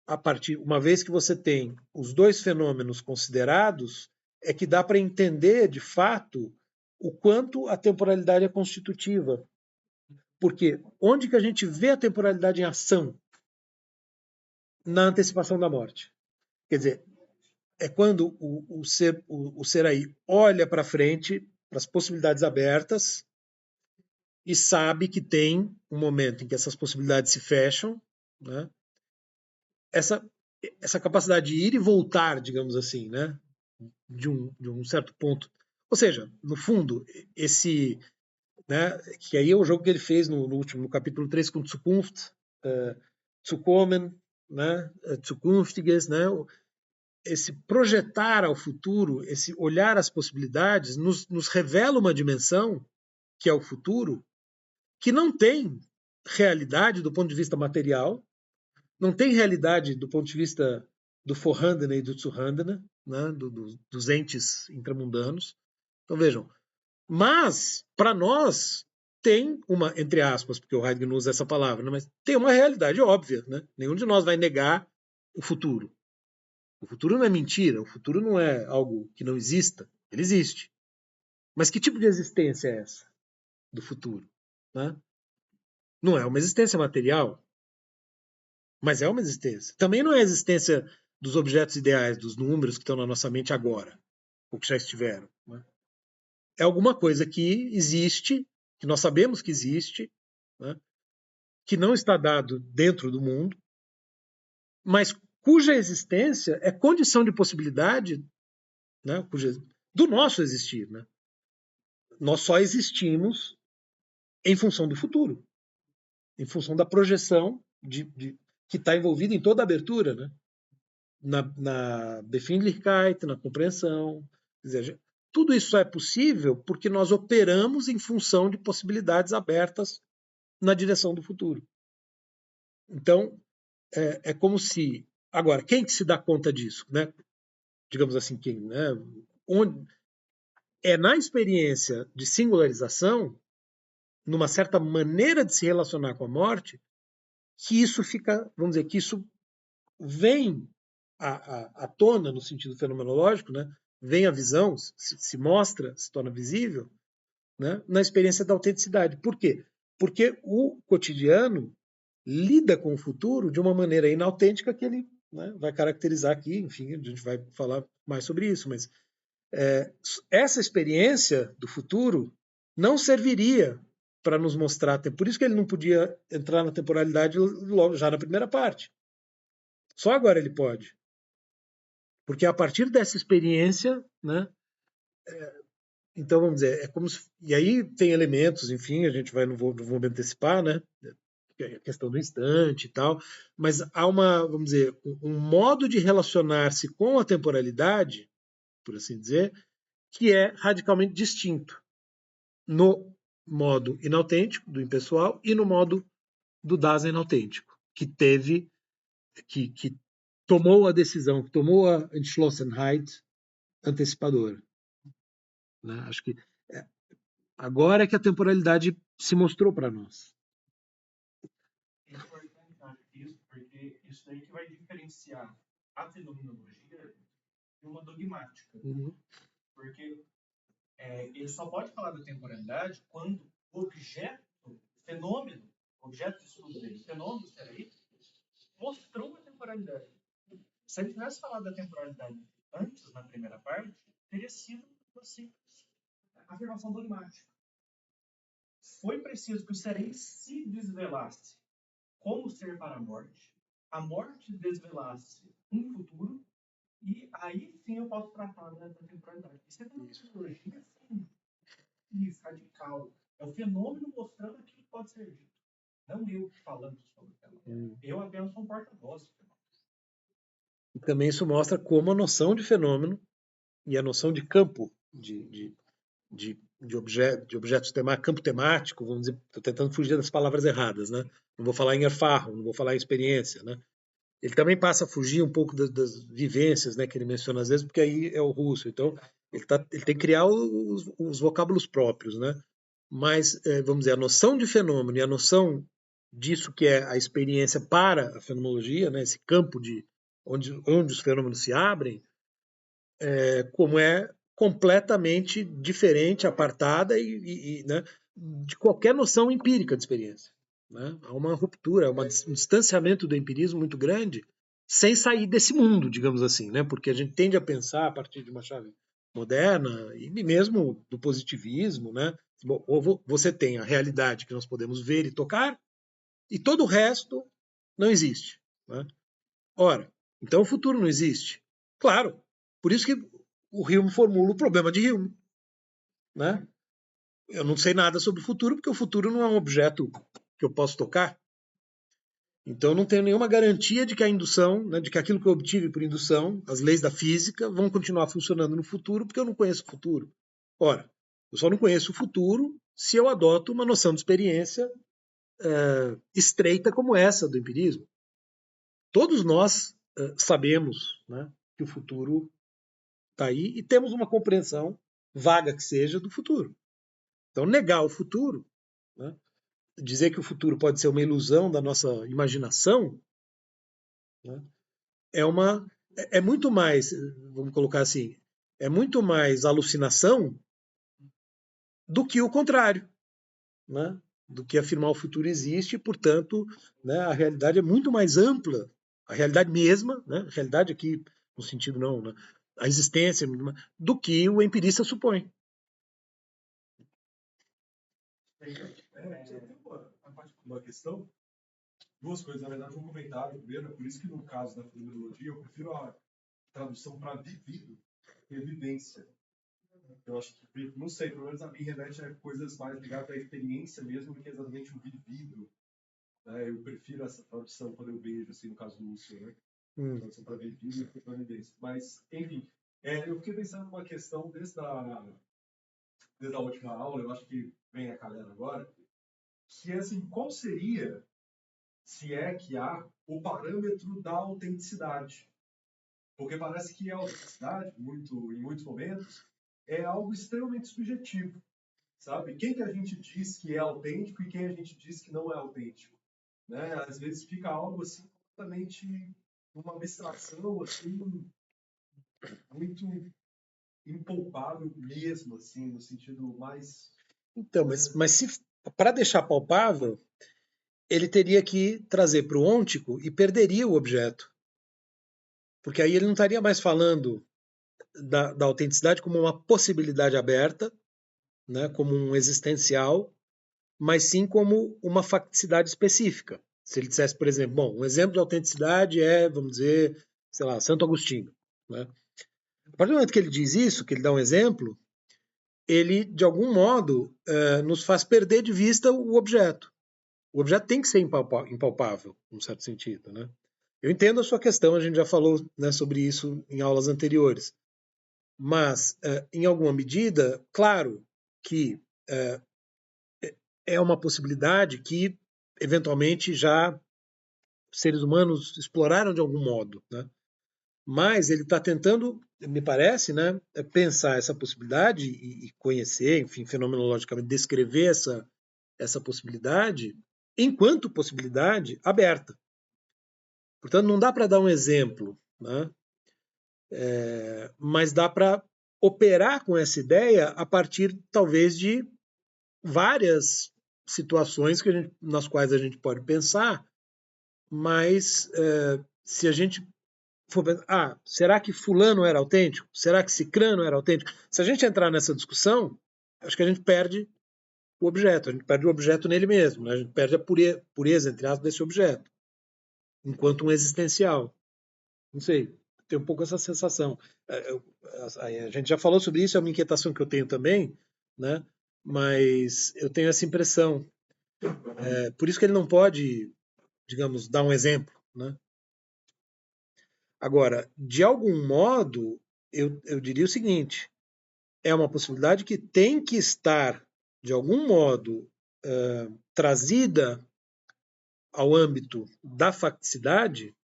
a partir, uma vez que você tem os dois fenômenos considerados, é que dá para entender, de fato, o quanto a temporalidade é constitutiva. Porque onde que a gente vê a temporalidade em ação? Na antecipação da morte. Quer dizer, é quando o ser aí olha para frente, para as possibilidades abertas, e sabe que tem um momento em que essas possibilidades se fecham, né? Essa capacidade de ir e voltar, digamos assim, né? De um certo ponto. Ou seja, no fundo, esse, né, que aí é o jogo que ele fez no último, no capítulo 3 com Zukunft, Zukommen, né, Zukünftiges, né, esse projetar ao futuro, esse olhar as possibilidades, nos revela uma dimensão, que é o futuro, que não tem realidade do ponto de vista material, não tem realidade do ponto de vista do Vorhandene e do Zuhandene, né, dos entes intramundanos. Então vejam, mas para nós tem uma, entre aspas, porque o Heidegger não usa essa palavra, né, mas tem uma realidade óbvia. Né? Nenhum de nós vai negar o futuro. O futuro não é mentira, o futuro não é algo que não exista, ele existe. Mas que tipo de existência é essa do futuro? Né? Não é uma existência material, mas é uma existência. Também não é existência dos objetos ideais, dos números que estão na nossa mente agora, ou que já estiveram. Né? É alguma coisa que existe, que nós sabemos que existe, né? Que não está dado dentro do mundo, mas cuja existência é condição de possibilidade, né? Do nosso existir. Né? Nós só existimos em função do futuro, em função da projeção que está envolvida em toda a abertura, né? na Befindlichkeit, na compreensão. Quer dizer, tudo isso é possível porque nós operamos em função de possibilidades abertas na direção do futuro. Então, é como se... Agora, quem que se dá conta disso? Né? Digamos assim, quem? Né? Onde... É na experiência de singularização, numa certa maneira de se relacionar com a morte, que isso fica, vamos dizer, que isso vem à tona no sentido fenomenológico, né? Vem a visão, se mostra, se torna visível, né? Na experiência da autenticidade. Por quê? Porque o cotidiano lida com o futuro de uma maneira inautêntica que ele, né, vai caracterizar aqui, enfim, a gente vai falar mais sobre isso, mas essa experiência do futuro não serviria para nos mostrar, por isso que ele não podia entrar na temporalidade logo já na primeira parte. Só agora ele pode. Porque a partir dessa experiência, né, então vamos dizer, é como se, e aí tem elementos, enfim, a gente vai, não vou me antecipar, né, a questão do instante e tal, mas há uma, vamos dizer, um modo de relacionar-se com a temporalidade, por assim dizer, que é radicalmente distinto no modo inautêntico, do impessoal, e no modo do Dasein autêntico, que tomou a decisão, que tomou a Entschlossenheit antecipadora. Né? Acho que agora é que a temporalidade se mostrou para nós. É importante isso, porque isso daí que vai diferenciar a fenomenologia de uma dogmática. Uhum. Porque ele só pode falar da temporalidade quando o objeto, fenômeno, objeto de estudo dele, fenômeno, peraí, mostrou a temporalidade. Se ele tivesse falado da temporalidade antes, na primeira parte, teria sido assim, afirmação dogmática. Foi preciso que o serem se desvelasse como ser para a morte desvelasse um futuro, e aí sim eu posso tratar da temporalidade. Isso é uma psicologia assim, radical. É o fenômeno mostrando aquilo que pode ser dito. Não eu falando sobre o fenômeno. Eu apenas sou um porta-voz do fenômeno. E também isso mostra como a noção de fenômeno e a noção de campo, de objetos temáticos, campo temático, vamos dizer, estou tentando fugir das palavras erradas, né? Não vou falar em erfarro, não vou falar em experiência, né? Ele também passa a fugir um pouco das vivências, né, que ele menciona às vezes, porque aí é o russo. Então, ele tem que criar os vocábulos próprios, né? Mas, vamos dizer, a noção de fenômeno e a noção disso que é a experiência para a fenomenologia, né, esse campo de onde os fenômenos se abrem, como é completamente diferente, apartada né, de qualquer noção empírica de experiência. Né? Há uma ruptura, um distanciamento do empirismo muito grande, sem sair desse mundo, digamos assim, né? Porque a gente tende a pensar a partir de uma chave moderna e mesmo do positivismo, né? Ou você tem a realidade que nós podemos ver e tocar, e todo o resto não existe. Né? Ora, então o futuro não existe. Claro, por isso que o Hume formula o problema de Hume. Né? Eu não sei nada sobre o futuro, porque o futuro não é um objeto que eu posso tocar. Então eu não tenho nenhuma garantia de que a indução, né, de que aquilo que eu obtive por indução, as leis da física, vão continuar funcionando no futuro, porque eu não conheço o futuro. Ora, eu só não conheço o futuro se eu adoto uma noção de experiência estreita como essa do empirismo. Todos nós sabemos, né, que o futuro está aí e temos uma compreensão, vaga que seja, do futuro. Então, negar o futuro, né, dizer que o futuro pode ser uma ilusão da nossa imaginação, né, é muito mais, vamos colocar assim, é muito mais alucinação do que o contrário, né, do que afirmar o futuro existe e, portanto, né, a realidade é muito mais ampla, a realidade mesma, né? Realidade aqui no sentido não, né? A existência, do que o empirista supõe. Tem uma questão, duas coisas, na verdade, um comentário primeiro, é por isso que no caso da fenomenologia eu prefiro a tradução para vivido que vivência. Eu acho que, não sei, pelo menos a mim remete a coisas mais ligadas à experiência mesmo do que exatamente o vivido. Né? Eu prefiro essa tradução quando eu vejo, assim, no caso do Lúcio, né? Tradução para vivido e para vivência. Mas, enfim, eu fiquei pensando numa questão desde a última aula, eu acho que vem a calhar agora, que é assim, qual seria, se é que há, o parâmetro da autenticidade? Porque parece que a autenticidade, em muitos momentos, é algo extremamente subjetivo, sabe? Quem que a gente diz que é autêntico e quem a gente diz que não é autêntico, né? Às vezes fica algo assim completamente uma abstração assim muito impalpável mesmo, assim, no sentido mais. Então, mas se para deixar palpável, ele teria que trazer para o ôntico e perderia o objeto. Porque aí ele não estaria mais falando da autenticidade como uma possibilidade aberta, né, como um existencial, mas sim como uma facticidade específica. Se ele dissesse, por exemplo, bom, um exemplo de autenticidade é, vamos dizer, sei lá, Santo Agostinho. Né? A partir do momento que ele diz isso, que ele dá um exemplo, ele, de algum modo, nos faz perder de vista o objeto. O objeto tem que ser impalpável, num certo sentido. Né? Eu entendo a sua questão, a gente já falou, né, sobre isso em aulas anteriores. Mas, em alguma medida, claro que é uma possibilidade que, eventualmente, já seres humanos exploraram de algum modo. Né? Mas ele está tentando, me parece, né, pensar essa possibilidade e conhecer, enfim, fenomenologicamente descrever essa possibilidade enquanto possibilidade aberta. Portanto, não dá para dar um exemplo, né? Mas dá para operar com essa ideia a partir, talvez, de várias situações nas quais a gente pode pensar, mas se a gente for pensar, será que fulano era autêntico? Será que cicrano era autêntico? Se a gente entrar nessa discussão, acho que a gente perde o objeto, a gente perde o objeto nele mesmo, né? A gente perde a pureza, entre aspas, desse objeto, enquanto um existencial. Não sei, tem um pouco essa sensação. A gente já falou sobre isso, é uma inquietação que eu tenho também, né? Mas eu tenho essa impressão. Por isso que ele não pode, digamos, dar um exemplo. Né? Agora, de algum modo, eu diria o seguinte: é uma possibilidade que tem que estar, de algum modo, trazida ao âmbito da facticidade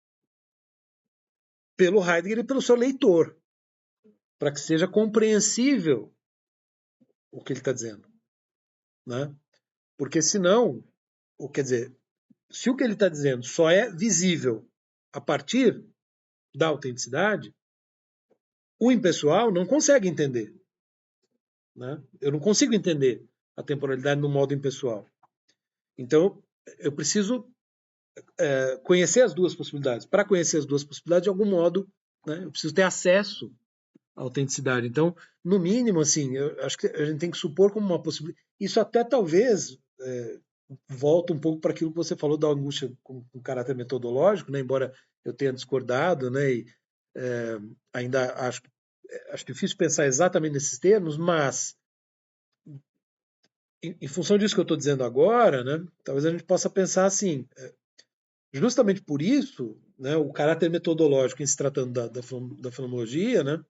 pelo Heidegger e pelo seu leitor, para que seja compreensível o que ele está dizendo. Né? Porque senão, quer dizer, se o que ele está dizendo só é visível a partir da autenticidade, o impessoal não consegue entender. Né? Eu não consigo entender a temporalidade no modo impessoal. Então, eu preciso conhecer as duas possibilidades. Para conhecer as duas possibilidades, de algum modo, né, eu preciso ter acesso à autenticidade. Então, no mínimo, assim, eu acho que a gente tem que supor como uma possibilidade. Isso até talvez volta um pouco para aquilo que você falou da angústia com caráter metodológico, né, embora eu tenha discordado, né, e ainda acho difícil pensar exatamente nesses termos, mas em função disso que eu estou dizendo agora, né, talvez a gente possa pensar assim, justamente por isso, né, o caráter metodológico em se tratando da fenomenologia, né,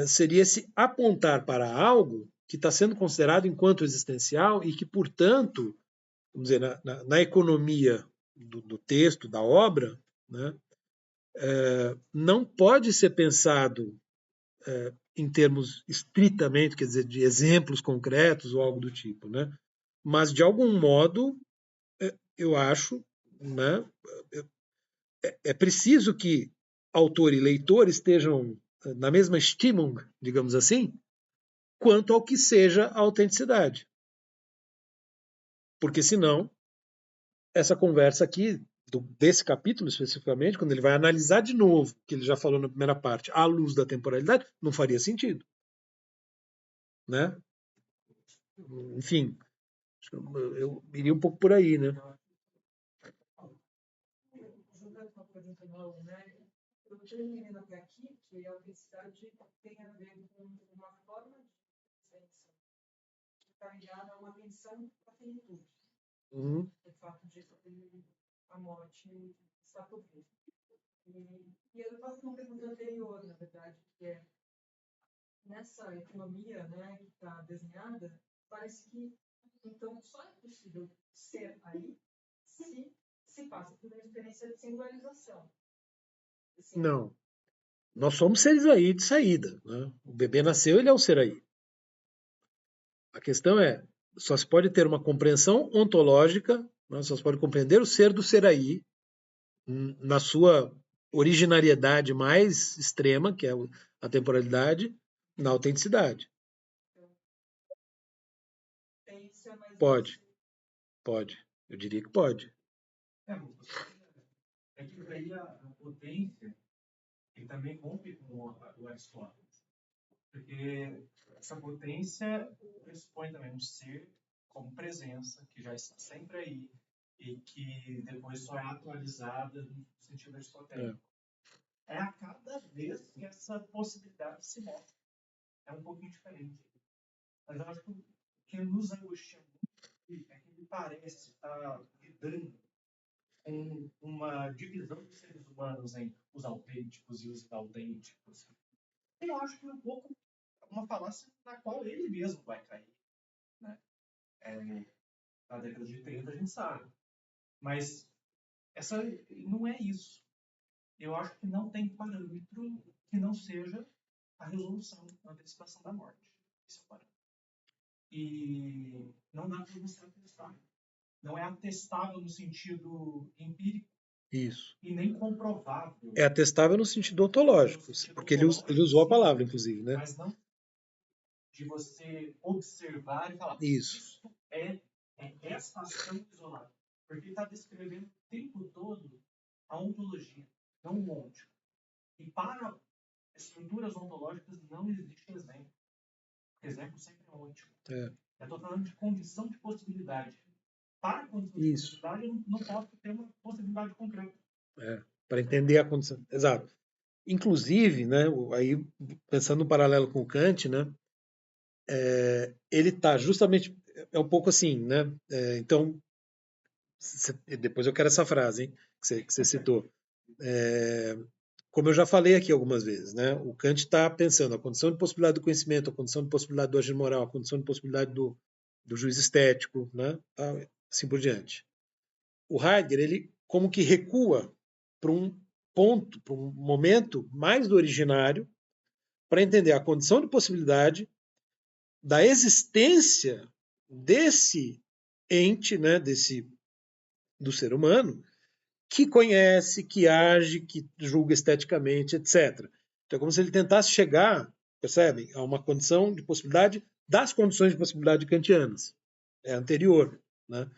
seria se apontar para algo que está sendo considerado enquanto existencial e que, portanto, vamos dizer, na economia do texto, da obra, né, não pode ser pensado em termos estritamente, quer dizer, de exemplos concretos ou algo do tipo, né? Mas, de algum modo, eu acho, né, é preciso que autor e leitor estejam na mesma Stimmung, digamos assim, quanto ao que seja a autenticidade. Porque senão, essa conversa aqui desse capítulo especificamente, quando ele vai analisar de novo, que ele já falou na primeira parte, à luz da temporalidade, não faria sentido. Né? Enfim, eu iria um pouco por aí, né? Juntando com a pergunta do Raul, né? Eu estou entendendo até aqui que a autenticidade tem a ver com uma forma de presença que está ligada a uma atenção à finitude. Uhum. O fato de a morte está por vir. E eu faço uma pergunta anterior, na verdade, que é nessa economia, né, que está desenhada, parece que então só é possível ser aí se passa por uma experiência de singularização. Assim, Não. Nós somos seres aí de saída. Né? O bebê nasceu, ele é um ser aí. A questão é, só se pode ter uma compreensão ontológica, né? Só se pode compreender o ser do ser aí, na sua originariedade mais extrema, que é a temporalidade, na autenticidade. potência, mas Pode, pode. Eu diria que pode. É que daí a potência ele também rompe com o Aristóteles. Porque essa potência pressupõe também um ser como presença, que já está sempre aí, e que depois só é atualizada no sentido aristotélico. É a cada vez que essa possibilidade se mostra. É um pouquinho diferente. Mas eu acho que o que nos angustia muito é que ele parece estar lidando com uma divisão dos seres humanos em os autênticos e os inautênticos. Eu acho que é um pouco uma falácia na qual ele mesmo vai cair. Né? Na década de 30 a gente sabe. Mas essa não é isso. Eu acho que não tem parâmetro que não seja a resolução, a antecipação da morte. Esse é o parâmetro. E não dá para você atestar. Não é atestável no sentido empírico. Isso. E nem comprovável. É atestável no sentido ontológico, porque ele usou a palavra, inclusive, né? Mas não de você observar e falar, isso é essa ação isolada. Porque ele está descrevendo o tempo todo a ontologia, não o ontico. E para estruturas ontológicas não existe exemplo. Exemplo sempre é ontico. Eu estou falando de condição de possibilidade. Para a condição de possibilidade, eu não posso ter uma possibilidade concreta. Para entender a condição. Exato. Inclusive, né, aí, pensando no paralelo com o Kant, né, ele está justamente. É um pouco assim, né? Então, depois eu quero essa frase, hein, que você citou. Como eu já falei aqui algumas vezes, né, o Kant está pensando a condição de possibilidade do conhecimento, a condição de possibilidade do agir moral, a condição de possibilidade do juízo estético, né, assim por diante. O Heidegger, ele como que recua para um ponto, para um momento mais do originário, para entender a condição de possibilidade da existência desse ente, né, do ser humano, que conhece, que age, que julga esteticamente, etc. Então é como se ele tentasse chegar, percebem, a uma condição de possibilidade das condições de possibilidade kantianas. É anterior. Né?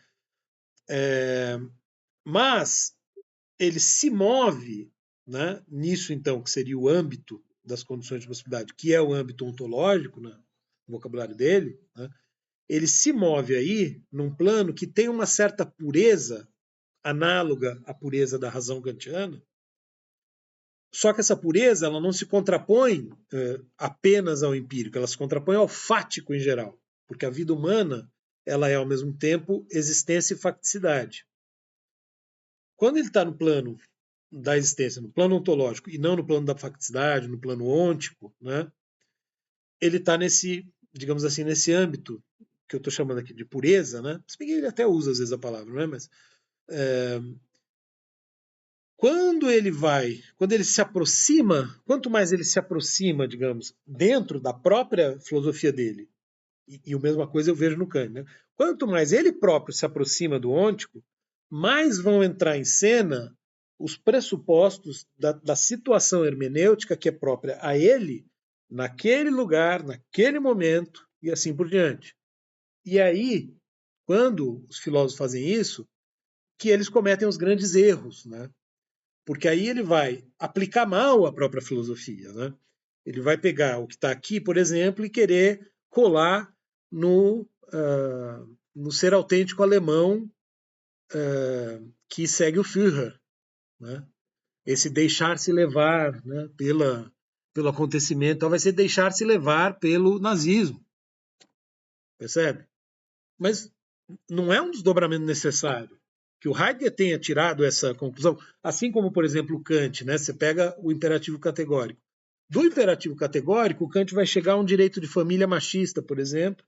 Mas ele se move, né, nisso, então, que seria o âmbito das condições de possibilidade, que é o âmbito ontológico, né, no vocabulário dele, né, ele se move aí num plano que tem uma certa pureza análoga à pureza da razão kantiana, só que essa pureza ela não se contrapõe apenas ao empírico, ela se contrapõe ao fático em geral, porque a vida humana ela é ao mesmo tempo existência e facticidade. Quando ele está no plano da existência, no plano ontológico, e não no plano da facticidade, no plano ôntico, né, ele está nesse, digamos assim, nesse âmbito que eu estou chamando aqui de pureza, né? Se bem que ele até usa às vezes a palavra, né? Mas quando ele se aproxima, quanto mais ele se aproxima, digamos, dentro da própria filosofia dele, e a mesma coisa eu vejo no Kant, né? Quanto mais ele próprio se aproxima do ôntico, mais vão entrar em cena os pressupostos da situação hermenêutica que é própria a ele, naquele lugar, naquele momento, e assim por diante. E aí, quando os filósofos fazem isso, que eles cometem os grandes erros, né? Porque aí ele vai aplicar mal a própria filosofia, né? Ele vai pegar o que está aqui, por exemplo, e querer colar no ser autêntico alemão que segue o Führer, né? Esse deixar-se levar, né, pelo acontecimento, então vai ser deixar-se levar pelo nazismo, percebe? Mas não é um desdobramento necessário. Que o Heidegger tenha tirado essa conclusão, assim como, por exemplo, o Kant, né? Você pega o imperativo categórico. Do imperativo categórico, o Kant vai chegar a um direito de família machista, por exemplo,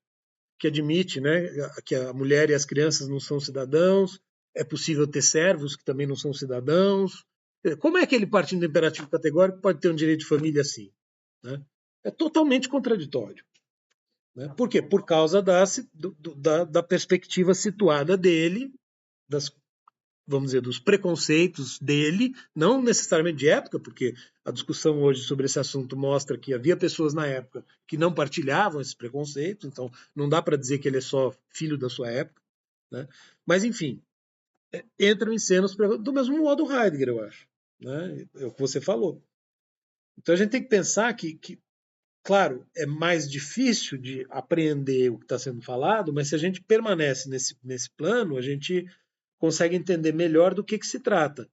que admite, né, que a mulher e as crianças não são cidadãos, é possível ter servos que também não são cidadãos. Como é que ele, partindo do imperativo categórico, pode ter um direito de família assim? Né? É totalmente contraditório. Né? Por quê? Por causa da perspectiva situada dele, vamos dizer, dos preconceitos dele, não necessariamente de época, porque a discussão hoje sobre esse assunto mostra que havia pessoas na época que não partilhavam esses preconceitos, então não dá para dizer que ele é só filho da sua época. Né? Mas, enfim, entram em cena do mesmo modo o Heidegger, eu acho. Né? É o que você falou. Então a gente tem que pensar que claro, é mais difícil de apreender o que está sendo falado, mas se a gente permanece nesse plano, a gente consegue entender melhor do que se trata.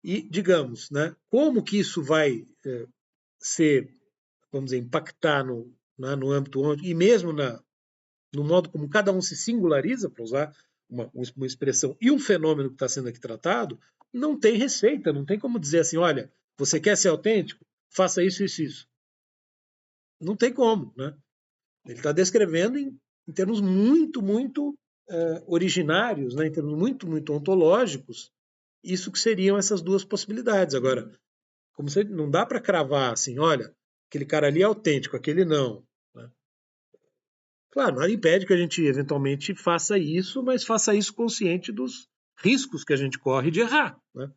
E, digamos, né, como que isso vai ser, vamos dizer, impactar no âmbito onde, e mesmo no modo como cada um se singulariza, para usar uma expressão, e um fenômeno que está sendo aqui tratado, não tem receita, não tem como dizer assim, olha, você quer ser autêntico? Faça isso, isso, isso. Não tem como, né? Ele está descrevendo em termos muito, muito originários, né, em termos muito, muito ontológicos, isso que seriam essas duas possibilidades. Agora, como você não dá para cravar assim, olha, aquele cara ali é autêntico, aquele não. Né? Claro, nada impede que a gente eventualmente faça isso, mas faça isso consciente dos riscos que a gente corre de errar. Né?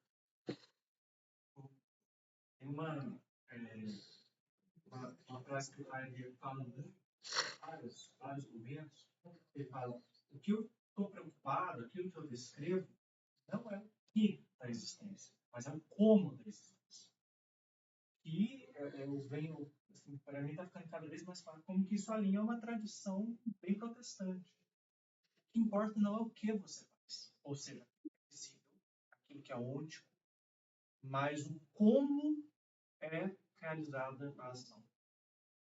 Tem uma frase que o Heidegger fala muito, vários momentos, ele fala, o que eu estou preocupado, aquilo que eu descrevo, não é o que da existência, mas é o como da existência. E eu venho, assim, para mim está ficando cada vez mais claro como que isso alinha a uma tradição bem protestante. O que importa não é o que você faz, ou seja, aquilo que é onde, mas o como é realizada a ação.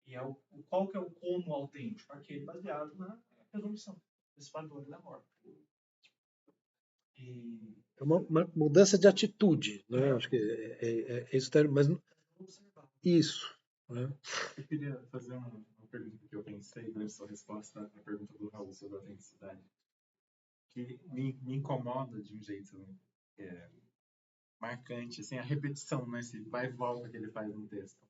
E qual que é o como autêntico? Aquele baseado na resolução desse valor da morte. É uma mudança de atitude, né? Acho que é isso, mas isso. Né? Eu queria fazer uma pergunta que eu pensei durante sua resposta à pergunta do Raul sobre a autenticidade, que me incomoda de um jeito marcante, assim, a repetição, né? Esse vai e volta que ele faz no texto.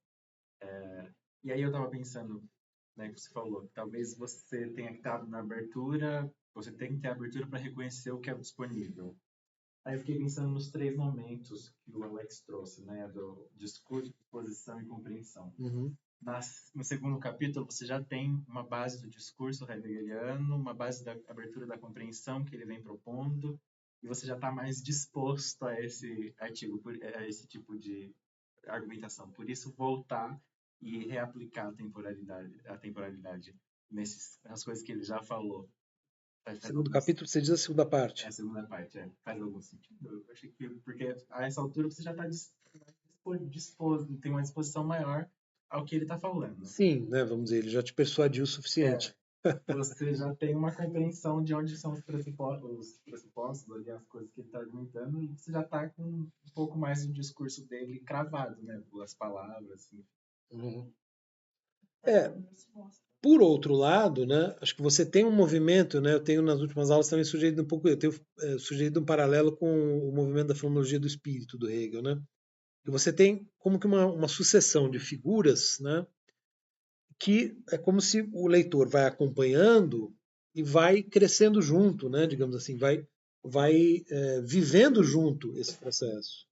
E aí eu estava pensando, né, que você falou, que talvez você tenha estado na abertura, você tem que ter abertura para reconhecer o que é disponível. Aí eu fiquei pensando nos 3 momentos que o Alex trouxe, né, do discurso, exposição e compreensão. Uhum. No segundo capítulo, você já tem uma base do discurso heideggeriano, uma base da abertura da compreensão que ele vem propondo, e você já está mais disposto a esse artigo, a esse tipo de argumentação. Por isso, voltar e reaplicar a temporalidade nas coisas que ele já falou. Segundo capítulo, você diz a segunda parte. É a segunda parte, faz algum sentido. Eu achei que, porque a essa altura você já está disposto, tem uma disposição maior ao que ele está falando. Sim, né, vamos dizer, ele já te persuadiu o suficiente. Você já tem uma compreensão de onde são os pressupostos ali, as coisas que ele está argumentando, e você já está com um pouco mais do discurso dele cravado, né? As palavras, assim. Uhum. Por outro lado, né, acho que você tem um movimento, né, eu tenho nas últimas aulas também sugerido um pouco, eu tenho sugerido um paralelo com o movimento da fenomenologia do espírito do Hegel, né? E você tem como que uma sucessão de figuras, né, que é como se o leitor vai acompanhando e vai crescendo junto, né, digamos assim, vai vivendo junto esse processo.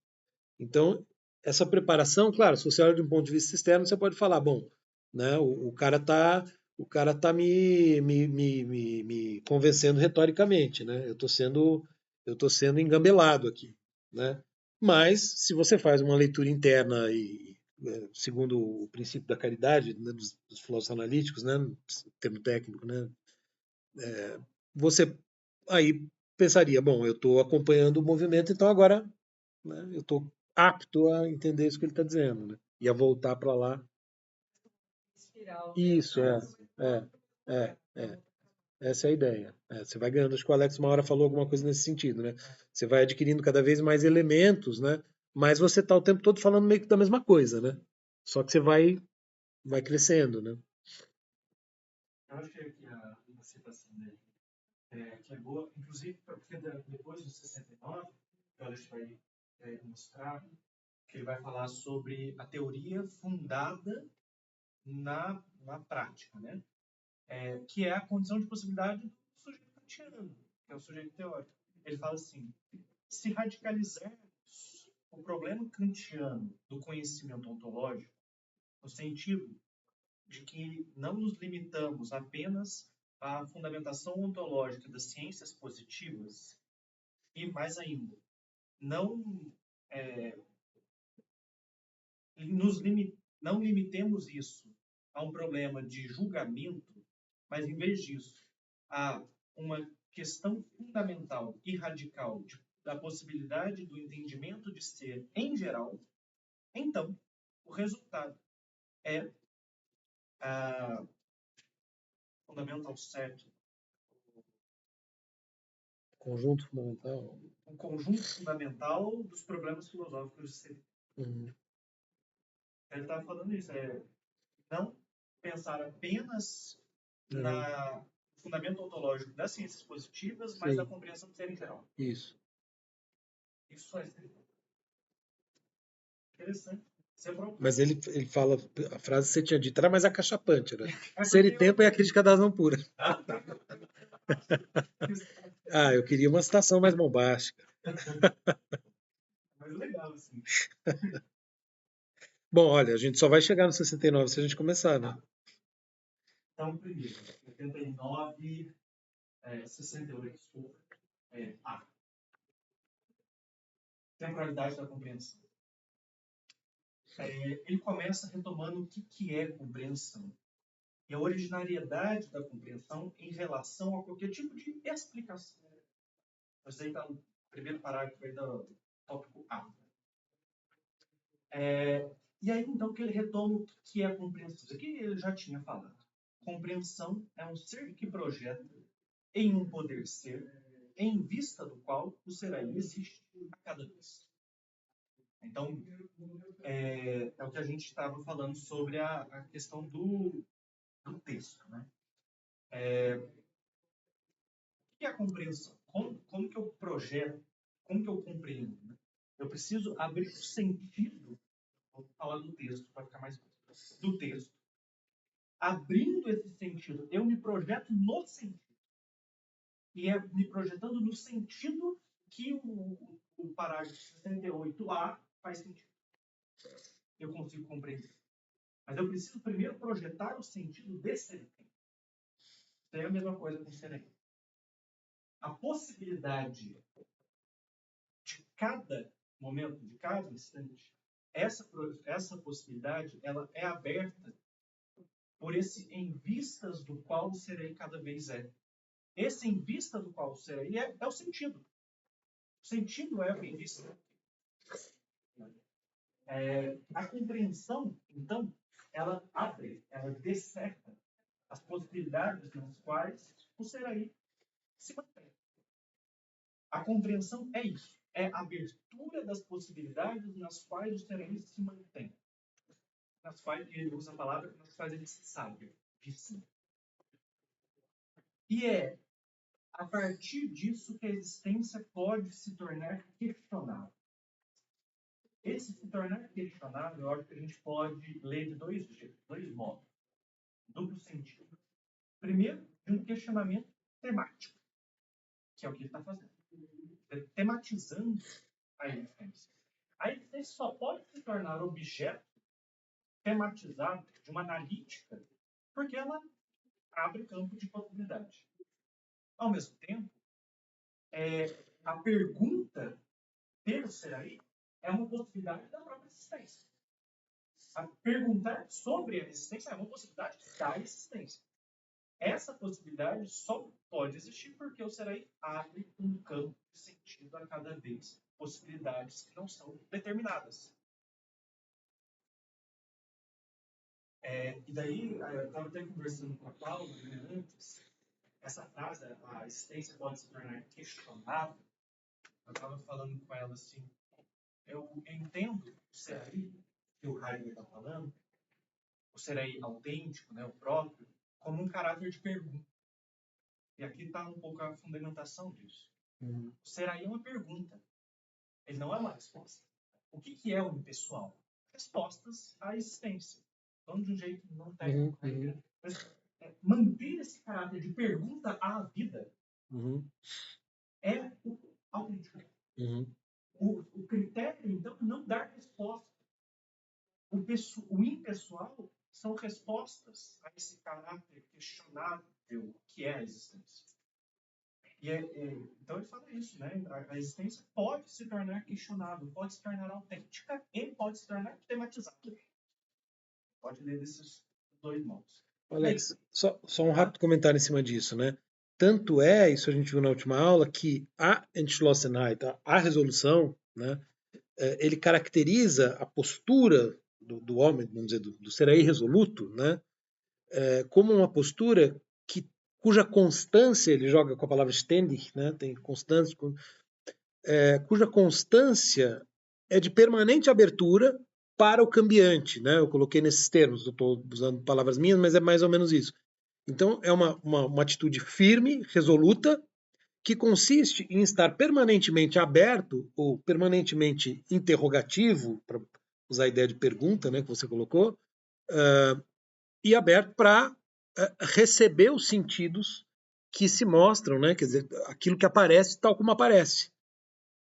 Então, essa preparação, claro, se você olha de um ponto de vista externo, você pode falar, bom, né, o cara tá me convencendo retoricamente, né? Eu estou sendo eu estou sendo engambelado aqui, né? Mas, se você faz uma leitura interna e, segundo o princípio da caridade, né, dos filósofos analíticos, né, termo técnico, né, você aí pensaria, bom, eu estou acompanhando o movimento, então agora, né, eu estou apto a entender isso que ele está dizendo, né, e a voltar para lá. Espiral. Isso, é. Essa é a ideia. Você vai ganhando, acho que o Alex uma hora falou alguma coisa nesse sentido, né? Você vai adquirindo cada vez mais elementos, né? Mas você está o tempo todo falando meio que da mesma coisa, né? Só que você vai crescendo, né? Eu achei aqui a citação dele, que é boa, inclusive porque depois do 69, que o Alex vai mostrar, que ele vai falar sobre a teoria fundada na prática, né? Que é a condição de possibilidade do sujeito kantiano, que é o sujeito teórico. Ele fala assim, se radicalizarmos o problema kantiano do conhecimento ontológico, no sentido de que não nos limitamos apenas à fundamentação ontológica das ciências positivas, e mais ainda, não não limitemos isso a um problema de julgamento, mas em vez disso, a uma questão fundamental e radical da possibilidade do entendimento de ser em geral, então o resultado é fundamental certo, Conjunto fundamental. um conjunto fundamental dos problemas filosóficos de ser. Uhum. Ele está falando isso, não pensar apenas no fundamento ontológico das ciências positivas, mas Sim. da compreensão do ser em geral. Isso. Isso é interessante. Mas ele fala, a frase que você tinha dito era mais acachapante, né? É Ser e porque tempo é a crítica da razão pura. eu- Eu queria uma citação mais bombástica. Mas legal, assim. Bom, olha, a gente só vai chegar no 69 se a gente começar, né? Então, primeiro, 89, 68, A. Temporalidade da compreensão. Ele começa retomando o que é compreensão. E a originariedade da compreensão em relação a qualquer tipo de explicação. Isso aí está no primeiro parágrafo aí do tópico A. E aí, então, que ele retoma o que é a compreensão. Isso aqui ele já tinha falado. Compreensão é um ser que projeta em um poder ser, em vista do qual o ser aí existe a cada vez. Então, é o que a gente estava falando sobre a questão do texto, né? O que é a compreensão? Como que eu projeto? Como que eu compreendo? Né? Eu preciso abrir o sentido, vou falar do texto para ficar mais fácil, do texto. Abrindo esse sentido, eu me projeto no sentido. E é me projetando no sentido que o parágrafo 68A faz sentido. Eu consigo compreender. Mas eu preciso primeiro projetar o sentido desse elemento. Isso é a mesma coisa com o sereno. A possibilidade de cada momento, de cada instante, essa possibilidade ela é aberta por esse em vistas do qual o serei cada vez é. Esse em vista do qual o serei é o sentido. O sentido é o em vista. A compreensão, então, ela abre, ela descerra as possibilidades nas quais o ser aí se mantém. A compreensão é isso, é a abertura das possibilidades nas quais o ser aí se mantém. Nas quais ele usa a palavra, nas quais ele se sabe, disse. E é a partir disso que a existência pode se tornar questionável. Esse se tornar questionável, eu acho que a gente pode ler de dois jeitos, dois modos. Duplo sentido. Primeiro, de um questionamento temático, que é o que ele está fazendo. Ele tematizando a existência. A existência só pode se tornar objeto tematizado de uma analítica porque ela abre campo de possibilidade. Ao mesmo tempo, a pergunta ter Seraí é uma possibilidade da própria existência. A perguntar sobre a existência é uma possibilidade da existência. Essa possibilidade só pode existir porque o Seraí abre um campo de sentido a cada vez, possibilidades que não são determinadas. E daí, eu estava até conversando com a Paula, né, antes, essa frase, a existência pode se tornar questionável. Eu estava falando com ela assim, eu entendo o Seraí, que o Heidegger está falando, o Seraí autêntico, né, o próprio, como um caráter de pergunta. E aqui está um pouco a fundamentação disso. O Seraí é uma pergunta, ele não é uma resposta. O que é o impessoal? Respostas à existência. Então, de um jeito não técnico, mas manter esse caráter de pergunta à vida é o autêntico. O critério, então, é não dar resposta. O impessoal são respostas a esse caráter questionável que é a existência. Então ele fala isso, né? A existência pode se tornar questionável, pode se tornar autêntica e pode se tornar tematizada. Pode ler desses dois modos. Alex, só um rápido comentário em cima disso, né? Tanto é, isso a gente viu na última aula, que a Entschlossenheit, a resolução, né, ele caracteriza a postura do homem, vamos dizer, do ser aí resoluto, né, como uma postura cuja constância, ele joga com a palavra ständig, né, tem constância, cuja constância é de permanente abertura para o cambiante, né? Eu coloquei nesses termos, estou usando palavras minhas, mas é mais ou menos isso. Então, é uma atitude firme, resoluta, que consiste em estar permanentemente aberto ou permanentemente interrogativo, para usar a ideia de pergunta, né, que você colocou, e aberto para receber os sentidos que se mostram, né, quer dizer, aquilo que aparece tal como aparece.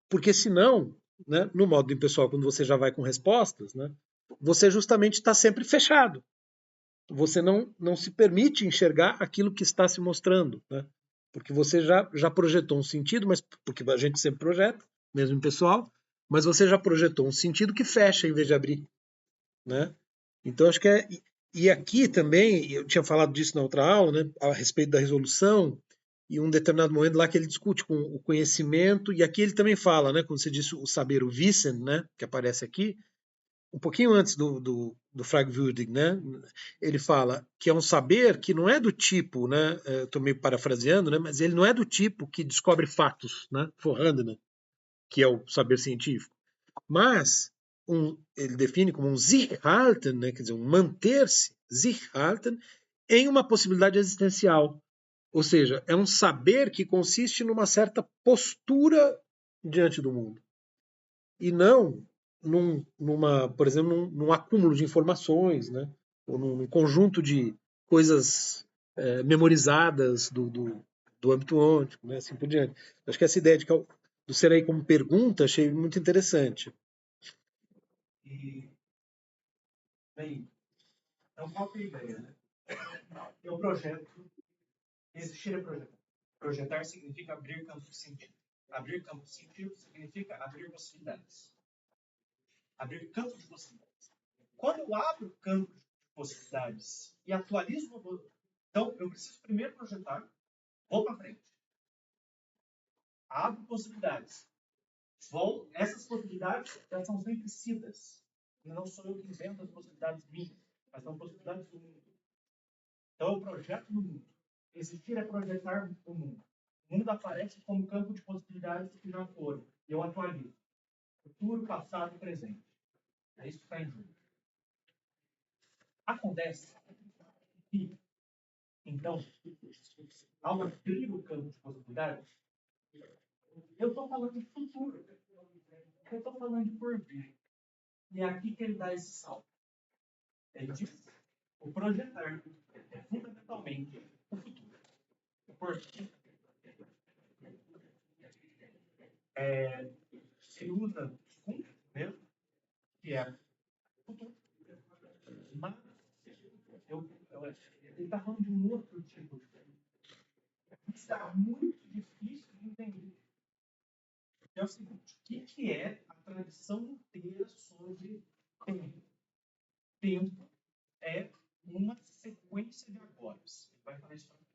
Porque senão, né, no modo impessoal, quando você já vai com respostas, né, você justamente está sempre fechado. Você não se permite enxergar aquilo que está se mostrando, né? Porque você já projetou um sentido, mas porque a gente sempre projeta, mesmo em pessoal, mas você já projetou um sentido que fecha em vez de abrir, né? Então acho que e aqui também eu tinha falado disso na outra aula, né? A respeito da resolução e um determinado momento lá que ele discute com o conhecimento e aqui ele também fala, né? Quando você disse o saber, o Wissen, né? Que aparece aqui um pouquinho antes do Fragwürdig, né? Ele fala que é um saber que não é do tipo, né? Estou meio parafraseando, né? Mas ele não é do tipo que descobre fatos, né? Vorhandene, que é o saber científico. Mas ele define como um Sichhalten, né? Quer dizer, um manter-se, Sichhalten, em uma possibilidade existencial. Ou seja, é um saber que consiste numa certa postura diante do mundo. E não por exemplo, num acúmulo de informações, né? Ou num conjunto de coisas memorizadas do âmbito ôntico, né? Assim por diante. Acho que essa ideia do ser aí como pergunta achei muito interessante. Bem, então qual que é a ideia, né? Eu projeto, existir é projetar. Projetar significa abrir campo de sentido. Abrir campo de sentido significa abrir possibilidades. Abrir campo de possibilidades. Quando eu abro campo de possibilidades e atualizo uma... Então, eu preciso primeiro projetar, vou para frente. Abro possibilidades. Essas possibilidades, elas são sempre cidas. Não sou eu que invento as possibilidades minhas, mas são possibilidades do mundo. Então, eu projeto no mundo. Existir é projetar o mundo. O mundo aparece como campo de possibilidades que já foram. E eu atualizo. Futuro, passado e presente. É isso que está em jogo. Acontece que, então, ao abrir o campo de possibilidades, eu estou falando de futuro. Eu estou falando de porvir. E é aqui que ele dá esse salto. Ele diz: o projetar é fundamentalmente o futuro. O porvir. Ele usa com mesmo, que é futuro. Mas ele está falando de um outro tipo de coisa. Está muito difícil de entender. é o seguinte: o que é a tradição inteira sobre tempo? Tempo é uma sequência de agoras. Vai falar isso pra mim.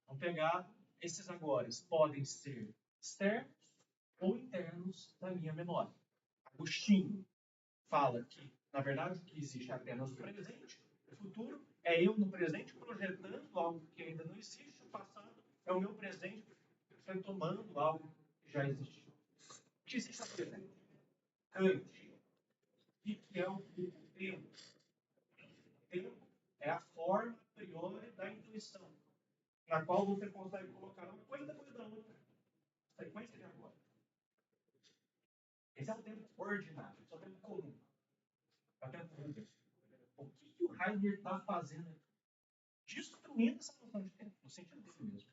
Vamos pegar esses agoras. Podem ser externos ou internos da linha menor. Agostinho fala que, na verdade, o que existe é apenas o presente. O futuro é eu no presente projetando algo que ainda não existe. O passado é o meu presente retomando algo que já existiu. O que existe é o presente. Kant. O que é o tempo? O tempo é a forma a priori da intuição, na qual você consegue colocar uma coisa depois da outra. Sequência de agora. Esse é o tempo ordinário, esse é o tempo comum. É o tempo Rubens. O que o Heidegger está fazendo aqui? Destruindo essa noção de tempo, no sentido dele mesmo.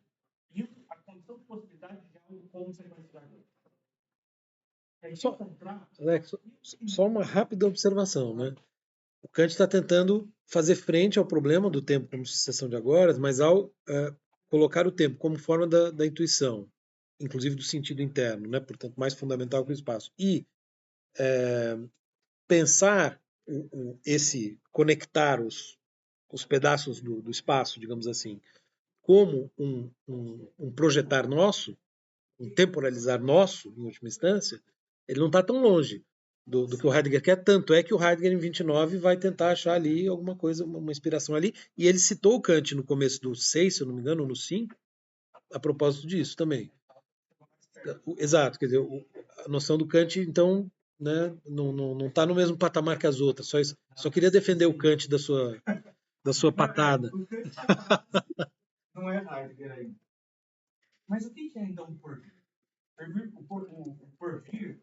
Indo a condição de possibilidade de algo como sequência de agora. Só, Alex, só uma rápida observação, né? O Kant está tentando fazer frente ao problema do tempo como sucessão de agoras, mas ao colocar o tempo como forma da intuição, inclusive do sentido interno, né? Portanto, mais fundamental que o espaço. E pensar conectar os pedaços do espaço, digamos assim, como um projetar nosso, um temporalizar nosso, em última instância, ele não está tão longe do que o Heidegger quer, tanto é que o Heidegger, em 29, vai tentar achar ali alguma coisa, uma inspiração ali, e ele citou o Kant no começo do 6, se eu não me engano, ou no 5, a propósito disso também. Exato, quer dizer, a noção do Kant, então, né, não está no mesmo patamar que as outras, só queria defender o Kant da sua patada. O Kant não é Heidegger ainda. Mas o que é então o porvir? O porvir,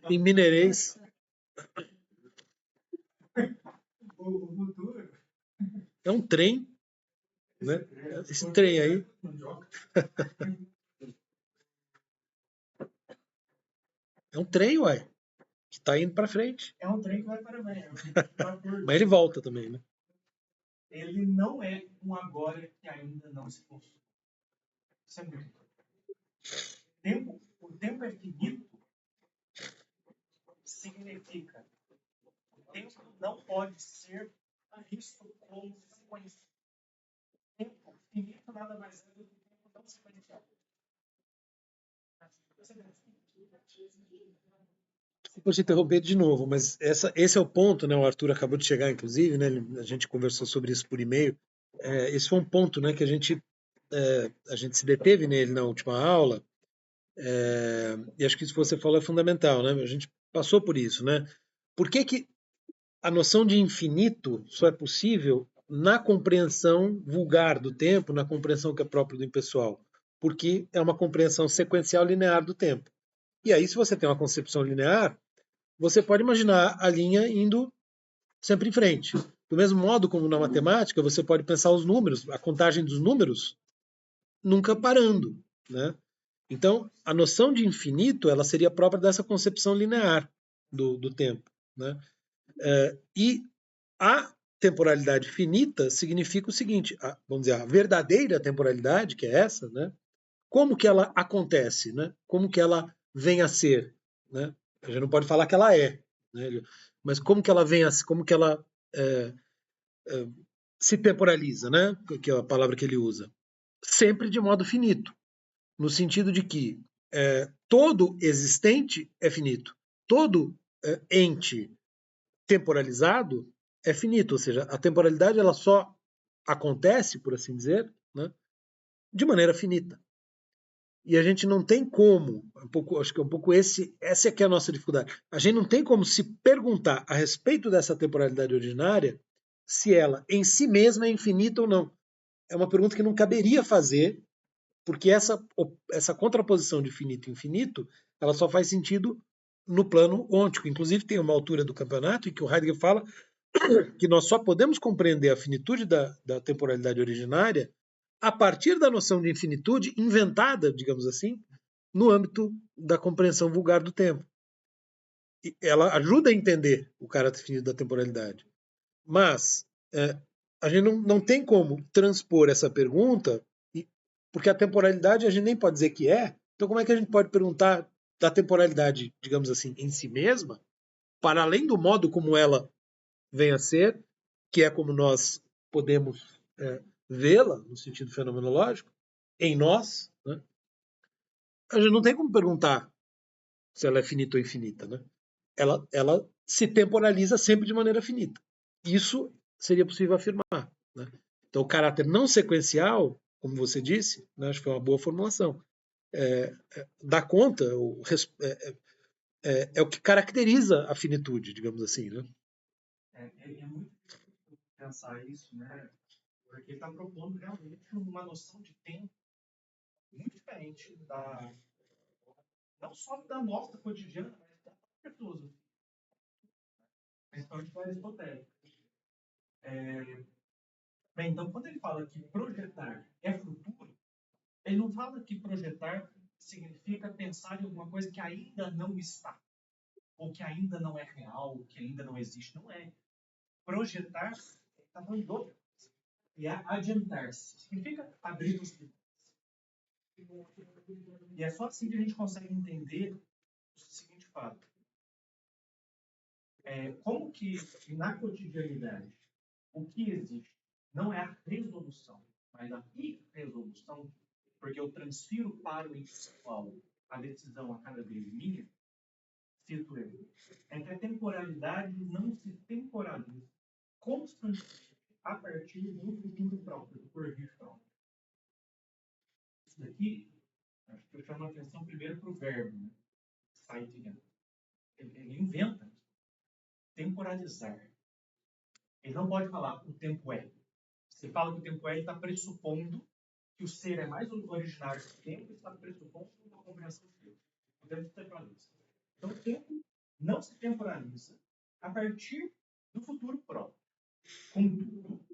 em mineirês. O futuro é um trem, né? Esse trem aí. É um trem, uai, que está indo para frente. É um trem que vai para frente. Mas ele volta também, né? Ele não é um agora que ainda não se possui. Isso é muito importante. O tempo é finito significa o tempo não pode ser visto como sequência. Tempo finito nada mais é do que tempo não sequencial. Vou te interromper de novo, mas esse é o ponto, né? O Arthur acabou de chegar, inclusive, né? A gente conversou sobre isso por e-mail. Esse foi um ponto, né? Que a gente se deteve nele na última aula. E acho que isso que você falou é fundamental, né? A gente passou por isso, né? Por que a noção de infinito só é possível na compreensão vulgar do tempo, na compreensão que é própria do impessoal? Porque é uma compreensão sequencial linear do tempo. E aí, se você tem uma concepção linear, você pode imaginar a linha indo sempre em frente. Do mesmo modo como na matemática, você pode pensar os números, a contagem dos números, nunca parando, né? Então, a noção de infinito, ela seria própria dessa concepção linear do tempo, né? E a temporalidade finita significa o seguinte, vamos dizer, a verdadeira temporalidade, que é essa, né? Como que ela acontece, né? Como que ela vem a ser, né? A gente não pode falar que ela é, né? Mas como que ela vem a ser, como que ela se temporaliza, né? Que é a palavra que ele usa. Sempre de modo finito, no sentido de que todo existente é finito, todo ente temporalizado é finito, ou seja, a temporalidade ela só acontece, por assim dizer, né, de maneira finita. E a gente não tem como, acho que é um pouco essa é que é a nossa dificuldade. A gente não tem como se perguntar a respeito dessa temporalidade ordinária se ela em si mesma é infinita ou não. É uma pergunta que não caberia fazer, porque essa contraposição de finito e infinito, ela só faz sentido no plano ôntico. Inclusive tem uma altura do campeonato em que o Heidegger fala que nós só podemos compreender a finitude da temporalidade originária a partir da noção de infinitude inventada, digamos assim, no âmbito da compreensão vulgar do tempo. E ela ajuda a entender o caráter finito da temporalidade. Mas a gente não tem como transpor essa pergunta, porque a temporalidade a gente nem pode dizer que é. Então, como é que a gente pode perguntar da temporalidade, digamos assim, em si mesma, para além do modo como ela vem a ser, que é como nós podemos vê-la, no sentido fenomenológico, em nós, né? A gente não tem como perguntar se ela é finita ou infinita. Né? Ela se temporaliza sempre de maneira finita. Isso seria possível afirmar. Né? Então, o caráter não sequencial, como você disse, né, acho que foi uma boa formulação, dá conta, é o que caracteriza a finitude, digamos assim. Né? É muito difícil pensar isso, né? Porque ele está propondo realmente uma noção de tempo muito diferente não só da nossa cotidiana, mas da própria filosofia, principalmente da aristotélica. Bem, então, quando ele fala que projetar é futuro, ele não fala que projetar significa pensar em alguma coisa que ainda não está, ou que ainda não é real, ou que ainda não existe. Não é. Projetar está falando de outra coisa. E é adiantar-se. Significa abrir os livros. E é só assim que a gente consegue entender o seguinte fato. Como que na cotidianidade o que existe não é a resolução, mas a irresolução, porque eu transfiro para o individual a decisão a cada vez minha, cito ele, é que a temporalidade não se temporaliza constantemente a partir do futuro próprio, do porvir próprio. Isso daqui, acho que eu chamo a atenção primeiro para o verbo, né? Zeitgen. Ele inventa temporalizar. Ele não pode falar o tempo é. Se ele fala que o tempo é, ele está pressupondo que o ser é mais originário do tempo e está pressupondo uma compreensão de Deus. O tempo se temporaliza. Então, o tempo não se temporaliza a partir do futuro próprio. Contudo,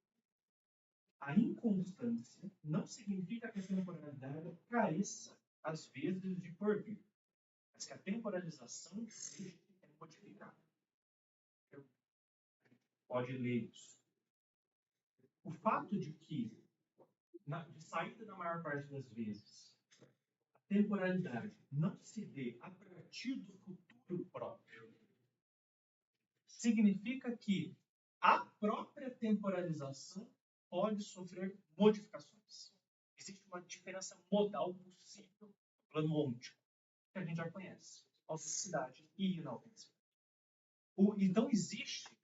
a inconstância não significa que a temporalidade careça, às vezes, de porvir, mas que a temporalização é modificada. Pode ler isso. O fato de que, de saída da maior parte das vezes, a temporalidade não se dê a partir do futuro próprio, significa que a própria temporalização pode sofrer modificações. Existe uma diferença modal possível no plano ôntico, que a gente já conhece. Autenticidade e inautenticidade. Então existe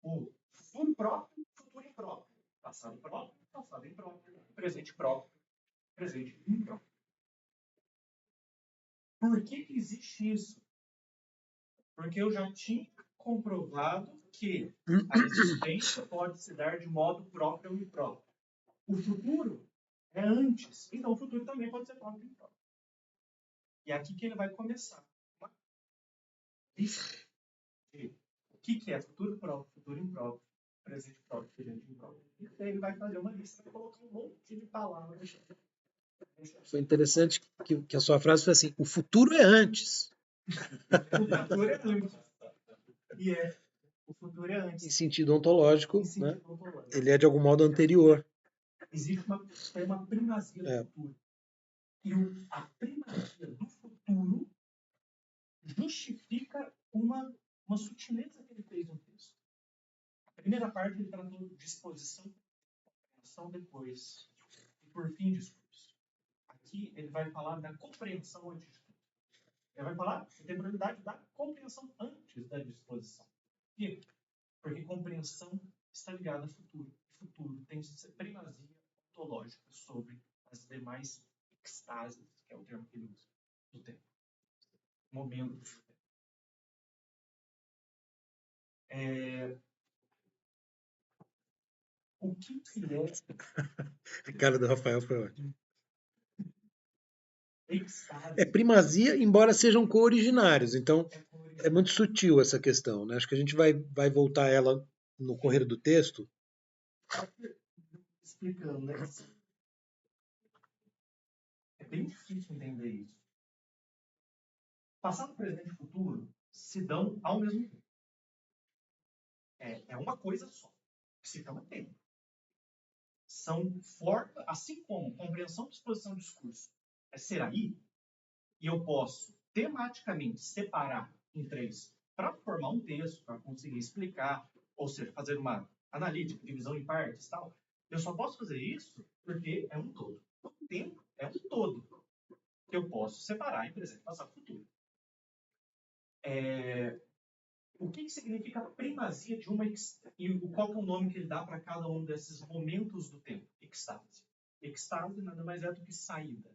o futuro próprio e o futuro impróprio. Passado próprio, passado impróprio. Presente próprio, presente impróprio. Por que existe isso? Porque eu já tinha comprovado que a existência pode se dar de modo próprio ou impróprio. O futuro é antes, então o futuro também pode ser próprio ou impróprio. E é aqui que ele vai começar uma lista de o que é futuro próprio, futuro impróprio, presente próprio, presente impróprio. E daí ele vai fazer uma lista, vai colocar um monte de palavras. Foi interessante que a sua frase foi assim: o futuro é antes. O futuro é antes. E o futuro é antes. Em sentido ontológico, Em sentido né? ontológico. Ele é de algum modo anterior. Existe uma primazia do futuro. E a primazia do futuro justifica uma sutileza que ele fez no texto. A primeira parte ele tratou de disposição, compreensão depois, e por fim discurso. Aqui ele vai falar da compreensão antes de tudo. Ele vai falar da temporalidade da compreensão antes da disposição. Por quê? Porque compreensão está ligada a futuro. O futuro tem primazia ontológica sobre as demais extases, que é o termo que ele usa, do tempo. Momento do tempo. O que é... A cara do Rafael foi ótima. Extase. É primazia, embora sejam co-originários. Então, é muito sutil essa questão. Né? Acho que a gente vai voltar a ela no correr do texto. Explicando, né? É bem difícil entender isso. Passado, presente e futuro se dão ao mesmo tempo. É uma coisa só, que se chama tempo. são forma, assim como compreensão, disposição e discurso é ser aí, e eu posso tematicamente separar em três para formar um texto, para conseguir explicar, ou seja, fazer uma analítica, divisão em partes e tal. Eu só posso fazer isso porque é um todo. O tempo é um todo que eu posso separar em presente, passado e futuro. O que significa a primazia de uma e qual que é o nome que ele dá para cada um desses momentos do tempo? Extase. Extase nada mais é do que saída.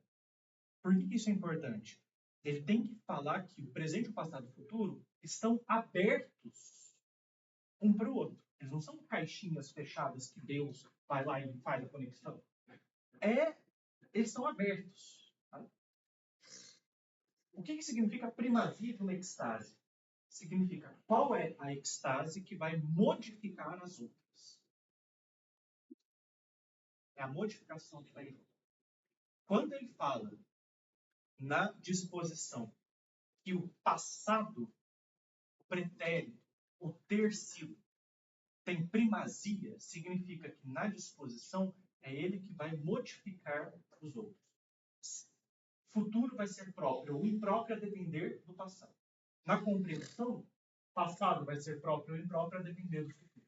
Por que isso é importante? Ele tem que falar que o presente, o passado e o futuro estão abertos um para o outro. Eles não são caixinhas fechadas que Deus vai lá e faz a conexão. Eles estão abertos. Tá? O que significa a primazia de uma extase? Significa qual é a extase que vai modificar as outras. É a modificação que vai. Quando ele fala na disposição que o passado, o pretérito, o ter sido, tem primazia, significa que na disposição é ele que vai modificar os outros. Futuro vai ser próprio ou impróprio a depender do passado. Na compreensão, passado vai ser próprio ou impróprio a depender do futuro.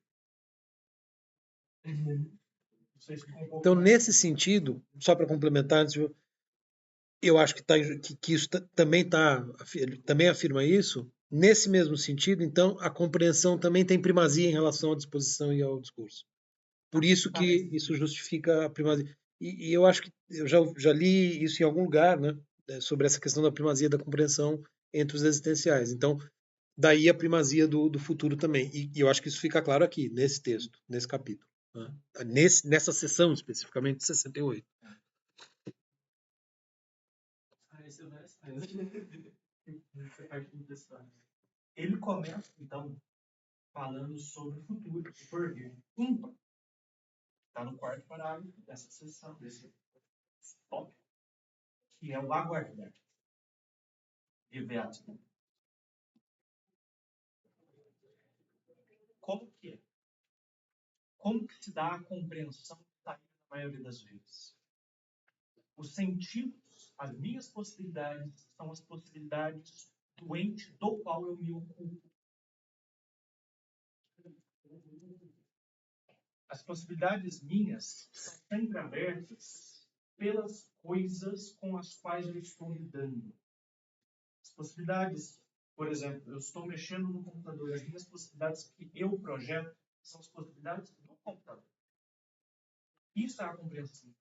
Não sei se ficou um pouco Então, mais nesse sentido, só para complementar, eu acho que isso também afirma isso. Nesse mesmo sentido, então, a compreensão também tem primazia em relação à disposição e ao discurso. Por isso que isso justifica a primazia. E eu acho que eu já li isso em algum lugar, né, sobre essa questão da primazia da compreensão entre os existenciais. Então, daí a primazia do futuro também. E eu acho que isso fica claro aqui, nesse texto, nesse capítulo. Né? Nessa sessão, especificamente, 68. Ele começa, então, falando sobre o futuro, o porvir ímpar. Está no quarto parágrafo dessa sessão, desse tópico, que é o aguardar. Viveat. Como que é? Como que se dá a compreensão da maioria das vezes? Os sentidos, as minhas possibilidades, são as possibilidades do ente do qual eu me ocupo. As possibilidades minhas são sempre abertas pelas coisas com as quais eu estou lidando. As possibilidades, por exemplo, eu estou mexendo no computador, as minhas possibilidades que eu projeto são as possibilidades do computador. Isso é a compreensão.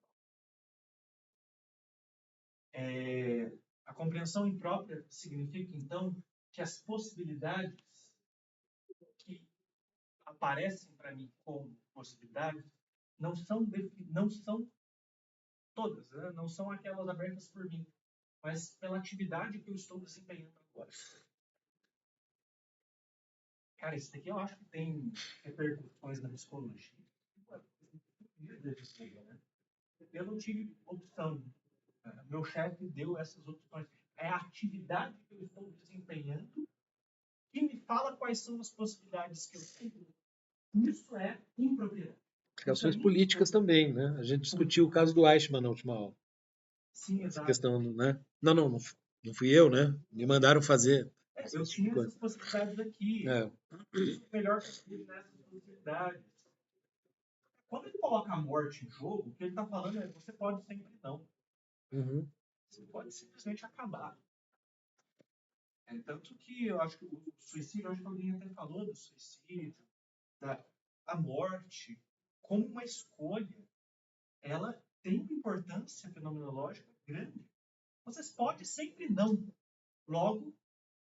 A compreensão imprópria significa, então, que as possibilidades que aparecem para mim como possibilidades não são todas, né? Não são aquelas abertas por mim, mas pela atividade que eu estou desempenhando agora. Cara, isso daqui eu acho que tem repercussões na psicologia. Eu não tive opção. Meu chefe deu essas opções. É a atividade que eu estou desempenhando que me fala quais são as possibilidades que eu tenho. Isso é impropriedade. Questões políticas também, né? A gente discutiu o caso do Eichmann na última aula. Sim, Essa exato. questão, né? Não fui eu, né? Me mandaram fazer. Eu tinha essas possibilidades aqui. Melhor que nessas possibilidades. Quando ele coloca a morte em jogo, o que ele está falando é você pode sempre não. Uhum. Você pode simplesmente acabar. Tanto que eu acho que o suicídio, acho que alguém até falou do suicídio, a morte, como uma escolha, ela tem uma importância fenomenológica grande. Vocês podem sempre não. Logo,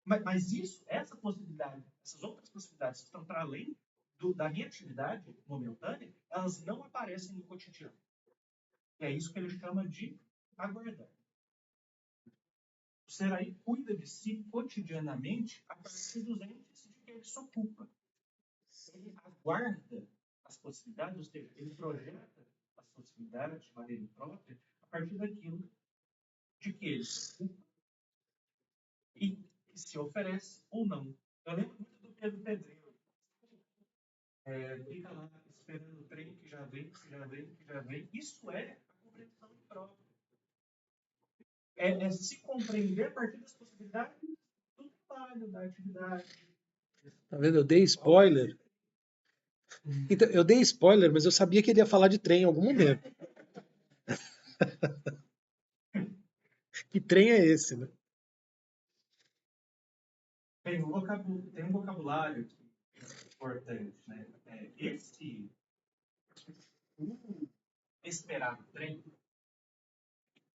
mas essa possibilidade, essas outras possibilidades que estão para além da minha atividade momentânea, elas não aparecem no cotidiano. E é isso que ele chama de aguardar. O ser aí cuida de si cotidianamente a partir dos entes de que ele se ocupa. Ele aguarda as possibilidades, ou seja, ele projeta as possibilidades de maneira própria a partir daquilo de que ele se ocupa e que se oferece ou não. Eu lembro muito do Pedro Pedreiro. Fica lá esperando o trem que já vem. Isso é a compreensão própria. É se compreender a partir das possibilidades do trabalho, da atividade. Tá vendo? Eu dei spoiler. Então, eu dei spoiler, mas eu sabia que ele ia falar de trem em algum momento. Que trem é esse, né? Tem um vocabulário importante, né? O esperado trem,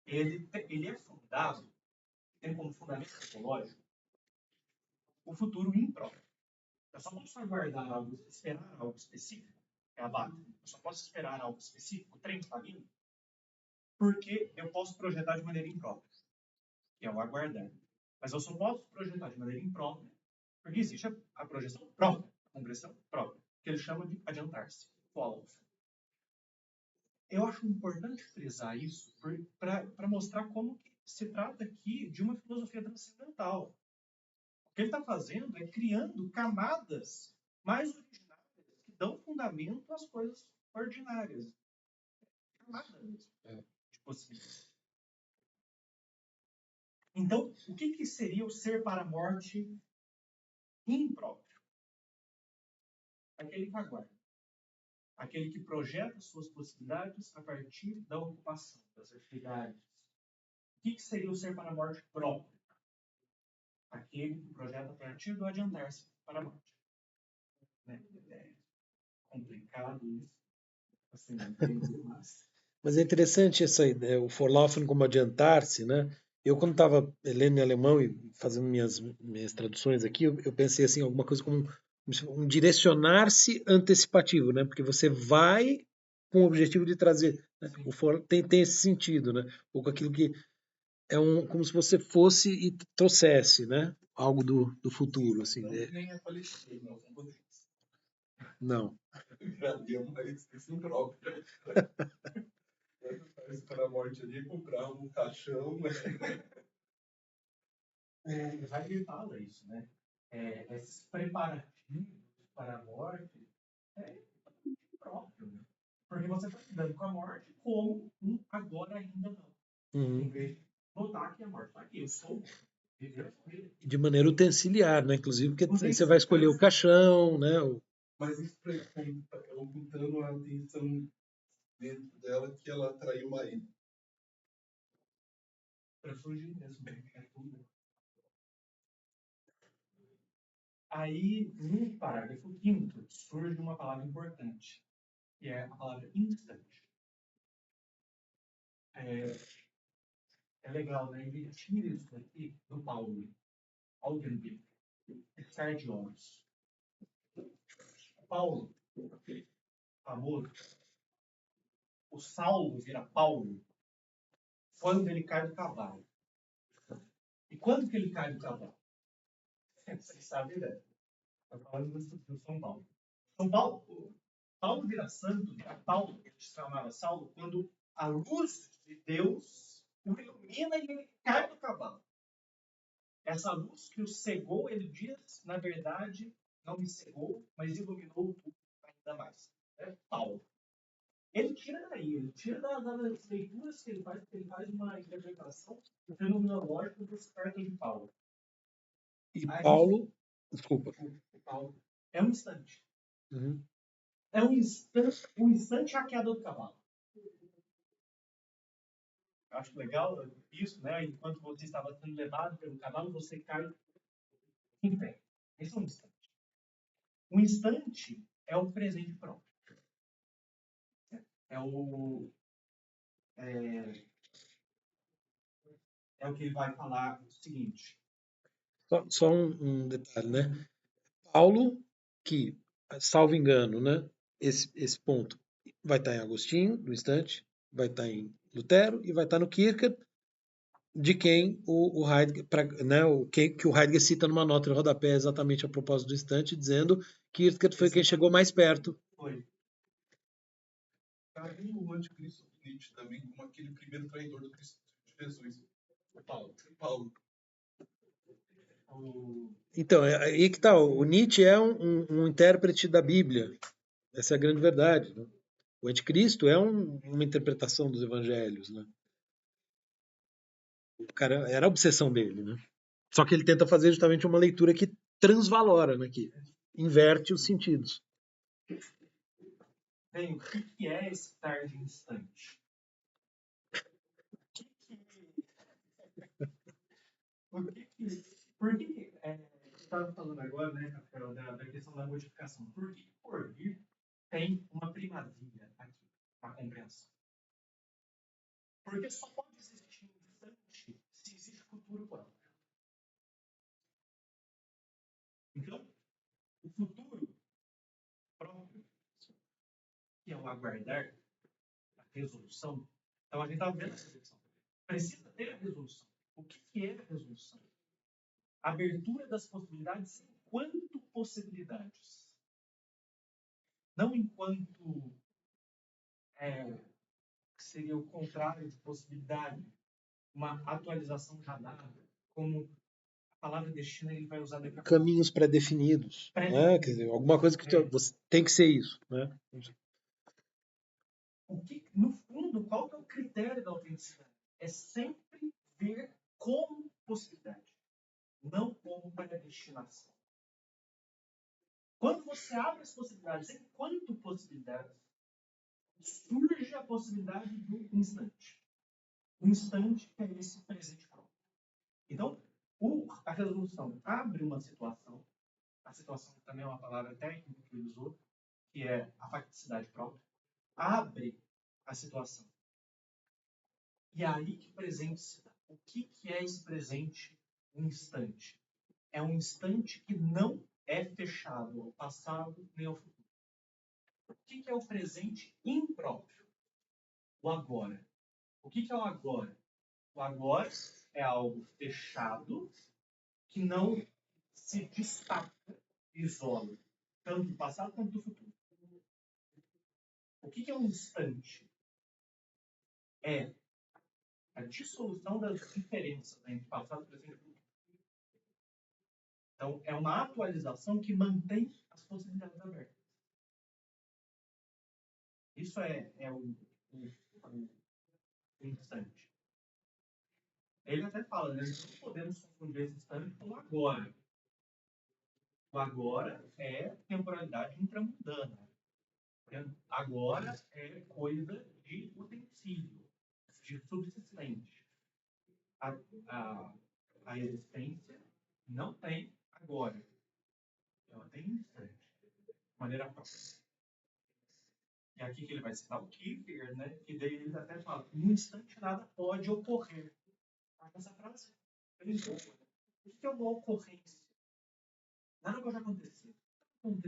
ele é fundado, tem como fundamento psicológico o futuro impróprio. Eu só posso aguardar algo, esperar algo específico, é a vaga. Eu só posso esperar algo específico, o trem está vindo, porque eu posso projetar de maneira imprópria, que é o aguardar. Mas eu só posso projetar de maneira imprópria, porque existe a projeção própria, a compreensão própria, que ele chama de adiantar-se, follow-up. Eu acho importante frisar isso para mostrar como que se trata aqui de uma filosofia transcendental. O que ele está fazendo é criando camadas mais originárias que dão fundamento às coisas ordinárias. Camadas de possibilidades. Então, o que seria o ser para a morte impróprio? Aquele que aguarda. Aquele que projeta suas possibilidades a partir da ocupação, das atividades. O que seria o ser para a morte próprio? Aquele que projeta a partir do adiantar-se para a morte. Né? É complicado isso. Assim, Mas é interessante essa ideia, o Vorlaufen como adiantar-se, né? Eu, quando estava lendo em alemão e fazendo minhas traduções aqui, eu pensei assim, alguma coisa como um direcionar-se antecipativo, né? Porque você vai com o objetivo de trazer. Né? Tem esse sentido, né? Ou com aquilo que é como se você fosse e trouxesse, né? Algo do futuro, assim. Não, nem é palestino, não são todos. Não. Já deu uma expressão própria. Para a morte ali, comprar um caixão, né? O Heidegger fala isso, né? Esses preparativos para a morte é próprio, né? Porque você está lidando com a morte como um agora ainda não. Em vez de notar que a morte está aqui, eu sou viver a vida. De maneira utensiliar, né? Inclusive, porque você vai escolher o caixão, né? Mas isso ocultando a atenção dentro dela que ela atraiu uma ele. Para fugir mesmo, é tudo. Aí, no parágrafo 5º, surge uma palavra importante, que é a palavra instante. É legal, né? Ele tira isso daqui do Paulo. Augenblick. Estar de olhos. Paulo, famoso. O Saulo vira Paulo quando ele cai do cavalo. E quando que ele cai do cavalo? Vocês sabem, né? Estou falando do São Paulo. São Paulo, Paulo vira santo, vira Paulo, que se chamava Saulo, quando a luz de Deus o ilumina e ele cai do cavalo. Essa luz que o cegou, ele diz, na verdade, não me cegou, mas iluminou tudo ainda mais. É Paulo. Ele tira daí, ele tira das leituras que ele faz uma interpretação fenomenológica das cartas de Paulo. E Paulo, desculpa. Paulo é um instante. Uhum. É um instante a queda do cavalo. Eu acho legal isso, né? Enquanto você estava sendo levado pelo cavalo, você cai em pé. Esse é um instante. Um instante é o presente próprio. É o que ele vai falar o seguinte. Só um detalhe, né? Paulo, que, salvo engano, né? Esse ponto vai estar em Agostinho, no instante, vai estar em Lutero e vai estar no Kierkegaard, de quem o Heidegger, né, que o Heidegger cita numa nota de rodapé exatamente a propósito do instante, dizendo que Kierkegaard foi quem chegou mais perto. Foi. Tá vendo o anticristo do Nietzsche também como aquele primeiro traidor do Cristo de Jesus. Paulo. Então, aí que tá. O Nietzsche é um intérprete da Bíblia. Essa é a grande verdade. Né? O anticristo é uma interpretação dos evangelhos, né? O cara era a obsessão dele, né? Só que ele tenta fazer justamente uma leitura que transvalora, né? Que inverte os sentidos. Bem, o que é esse tarde instante? Por que você estava falando agora, né, Rafael, da questão da modificação? Por que por vir tem uma primazia aqui na compreensão? Porque só pode existir um instante se existe futuro próprio. Então, o futuro próprio, que é o aguardar, a resolução. Então, a gente está vendo essa resolução. Precisa ter a resolução. O que é a resolução? A abertura das possibilidades enquanto possibilidades. Não enquanto que seria o contrário de possibilidade, uma atualização já dada, como a palavra destino ele vai usar daqui a pouco. Caminhos pré-definidos, né? Quer dizer, alguma coisa que você tem que ser isso, né? No fundo, qual que é o critério da autenticidade? É sempre ver como possibilidade, não como predestinação. Quando você abre as possibilidades enquanto possibilidades, surge a possibilidade do instante. O instante é esse presente próprio. Então, a resolução abre uma situação, a situação também é uma palavra técnica que ele usou, que é a facticidade própria, abre a situação. E aí que o presente se dá. O que é esse presente, um instante? É um instante que não é fechado ao passado nem ao futuro. O que é o presente impróprio? O agora. O que é o agora? O agora é algo fechado que não se destaca, isola, tanto do passado quanto do futuro. O que é um instante? É a dissolução das diferenças entre passado, presente e futuro. Então, é uma atualização que mantém as possibilidades abertas. Isso é o instante. Ele até fala, né? Não podemos confundir esse instante com o agora. O agora é temporalidade intramundana. Agora é coisa de utensílio, de subsistente. A existência não tem agora. Ela tem instante. De maneira própria. É aqui que ele vai citar o Kierkegaard, né? Que daí ele até fala, num instante nada pode ocorrer. Essa frase, ele diz, o que é uma ocorrência? Nada pode acontecer. O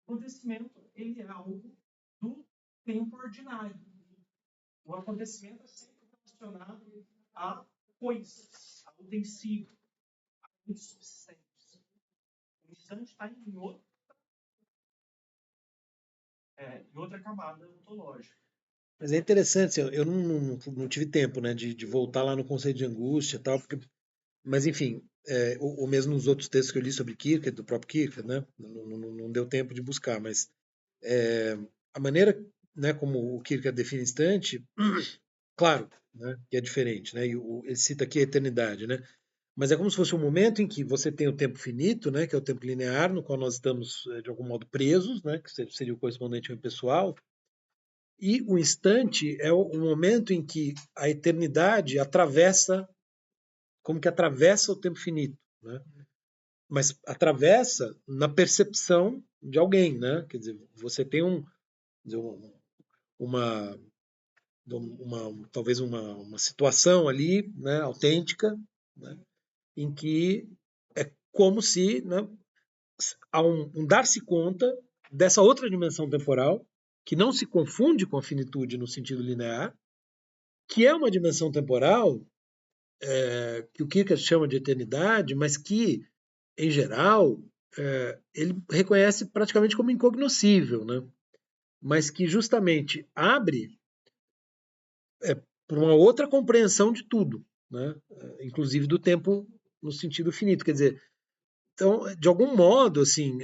acontecimento, ele é algo do tempo ordinário. O acontecimento é sempre relacionado a coisas, a utensílio, a insubsistência. O instante está em outra camada ontológica. Mas é interessante, eu não tive tempo, né, de voltar lá no conceito de angústia e tal, mas enfim, ou mesmo nos outros textos que eu li sobre Kierkegaard, do próprio Kierkegaard, né, não deu tempo de buscar, mas a maneira, né, como o Kierkegaard define instante, claro, né, que é diferente, né, ele cita aqui a eternidade, né, mas é como se fosse um momento em que você tem o tempo finito, né, que é o tempo linear, no qual nós estamos, de algum modo, presos, né, que seria o correspondente ao impessoal, e o instante é o momento em que a eternidade atravessa, como que atravessa o tempo finito, né? Mas atravessa na percepção de alguém, né? Quer dizer, você tem talvez uma situação ali, né, autêntica, né, em que é como se, né, há um dar-se conta dessa outra dimensão temporal que não se confunde com a finitude no sentido linear, que é uma dimensão temporal que o Kierkegaard chama de eternidade, mas que, em geral, ele reconhece praticamente como incognoscível, né? Mas que justamente abre para uma outra compreensão de tudo, né? Inclusive do tempo no sentido finito. Quer dizer, então, de algum modo, assim,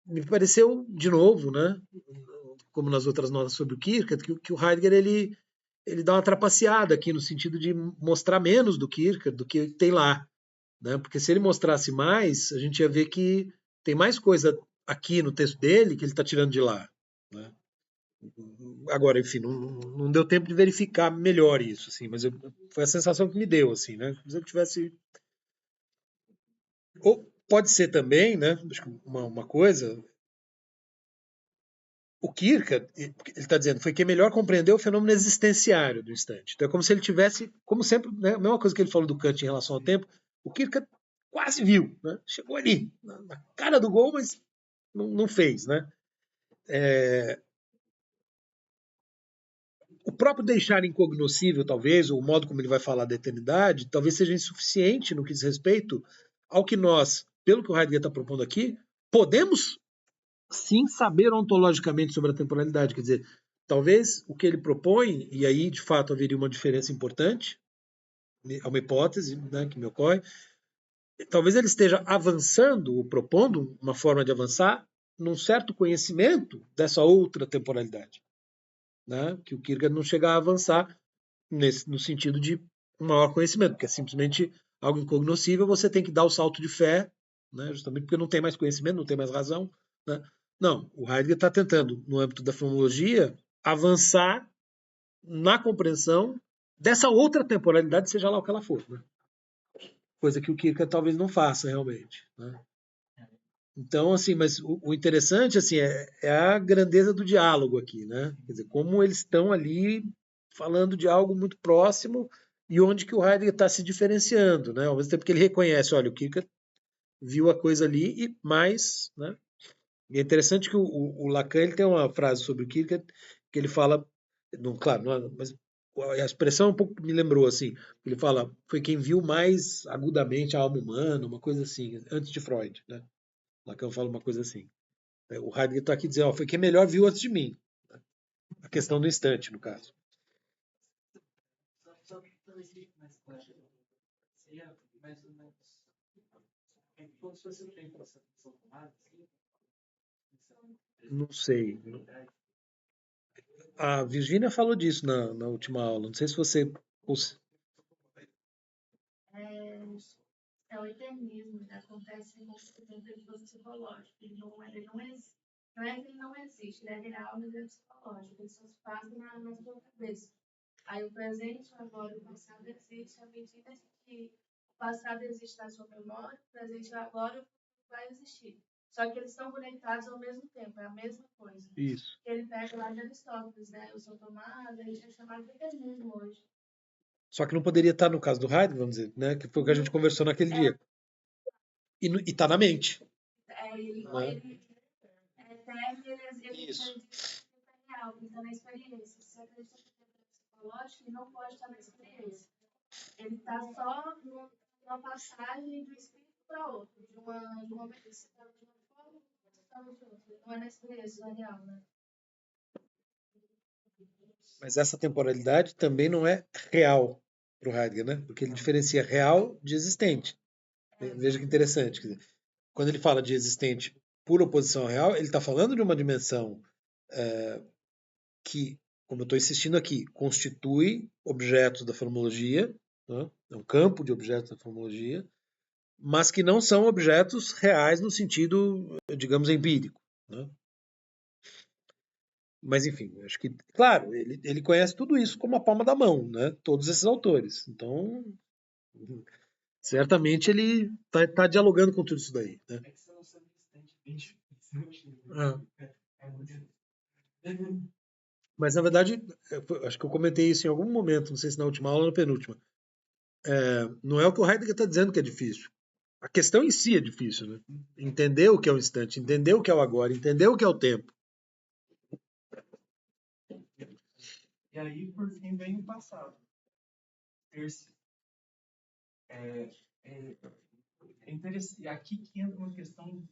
me pareceu, de novo, né, como nas outras notas sobre o Kierkegaard, que o Heidegger ele dá uma trapaceada aqui no sentido de mostrar menos do Kierkegaard do que tem lá, né? Porque se ele mostrasse mais, a gente ia ver que tem mais coisa aqui no texto dele que ele está tirando de lá, né? Agora, enfim, não deu tempo de verificar melhor isso, assim, mas foi a sensação que me deu, assim, né? Se eu tivesse... Ou pode ser também, né? Acho que uma coisa... O Kierkegaard, ele está dizendo, foi quem melhor compreendeu o fenômeno existenciário do instante. Então é como se ele tivesse, como sempre, né, a mesma coisa que ele falou do Kant em relação ao tempo, o Kierkegaard quase viu, né? Chegou ali, na cara do gol, mas não fez, né? O próprio deixar incognoscível, talvez, ou o modo como ele vai falar da eternidade, talvez seja insuficiente no que diz respeito ao que nós, pelo que o Heidegger está propondo aqui, podemos sim saber ontologicamente sobre a temporalidade. Quer dizer, talvez o que ele propõe, e aí de fato haveria uma diferença importante, é uma hipótese, né, que me ocorre, talvez ele esteja avançando, ou propondo uma forma de avançar, num certo conhecimento dessa outra temporalidade, né, que o Kierkegaard não chega a avançar no sentido de um maior conhecimento, porque é simplesmente algo incognoscível, você tem que dar o salto de fé, né, justamente porque não tem mais conhecimento, não tem mais razão, né? Não, o Heidegger está tentando, no âmbito da fenomenologia, avançar na compreensão dessa outra temporalidade, seja lá o que ela for, né? Coisa que o Kierkegaard talvez não faça realmente, né? Então, assim, mas o interessante, assim, é a grandeza do diálogo aqui, né? Quer dizer, como eles estão ali falando de algo muito próximo e onde que o Heidegger está se diferenciando, né? Ao mesmo tempo que ele reconhece, olha, o Kierkegaard viu a coisa ali e mais, né? E é interessante que o Lacan ele tem uma frase sobre o Kierkegaard que ele fala, não, claro, não, mas a expressão um pouco me lembrou assim, ele fala, foi quem viu mais agudamente a alma humana, uma coisa assim, antes de Freud, né? Lacan fala uma coisa assim. O Heidegger está aqui dizendo, ó, foi quem melhor viu antes de mim. A questão do instante, no caso. Só para ver se mais claro. Seria mais ou menos. É como se fosse um tempo essa função tomada, assim? Não sei. A Virgínia falou disso na última aula. Não sei se você. É o eternismo que acontece no tempo psicológico. Não é que ele não existe, ele é real, mas é psicológico. Ele só se passa na sua cabeça. Aí o presente, o agora e o passado existem à medida que o passado existe na sua memória, o presente e o agora e o futuro vai existir. Só que eles estão conectados ao mesmo tempo, é a mesma coisa. Isso. Ele pega lá de Aristóteles, né? Eu sou tomada, a gente é chamado de eternismo hoje. Só que não poderia estar no caso do Heidegger, vamos dizer, né? Que foi o que a gente conversou naquele dia. E está na mente. Ele é eterno, ele é real, ele está na experiência. Se acredita que é psicológico, ele não pode estar na experiência. Ele está só numa passagem de um espírito para outro, de uma medicina de uma forma para outra. Não é na experiência, não é real, né? Mas essa temporalidade também não é real para o Heidegger, né? Porque ele diferencia real de existente. Veja que interessante. Quer dizer, quando ele fala de existente por oposição ao real, ele está falando de uma dimensão que, como eu estou insistindo aqui, constitui objetos da fenomenologia, né? É um campo de objetos da fenomenologia, mas que não são objetos reais no sentido, digamos, empírico, né? Mas, enfim, acho que, claro, ele conhece tudo isso como a palma da mão, né? Todos esses autores. Então, certamente ele está dialogando com tudo isso daí, né? É que você não sabe bastante. Mas, na verdade, acho que eu comentei isso em algum momento, não sei se na última aula ou na penúltima. Não é o que o Heidegger está dizendo que é difícil. A questão em si é difícil, né? Entender o que é o instante, entender o que é o agora, entender o que é o tempo. E aí, por fim, vem o passado. Terceiro. É interessante. Aqui que entra uma questão.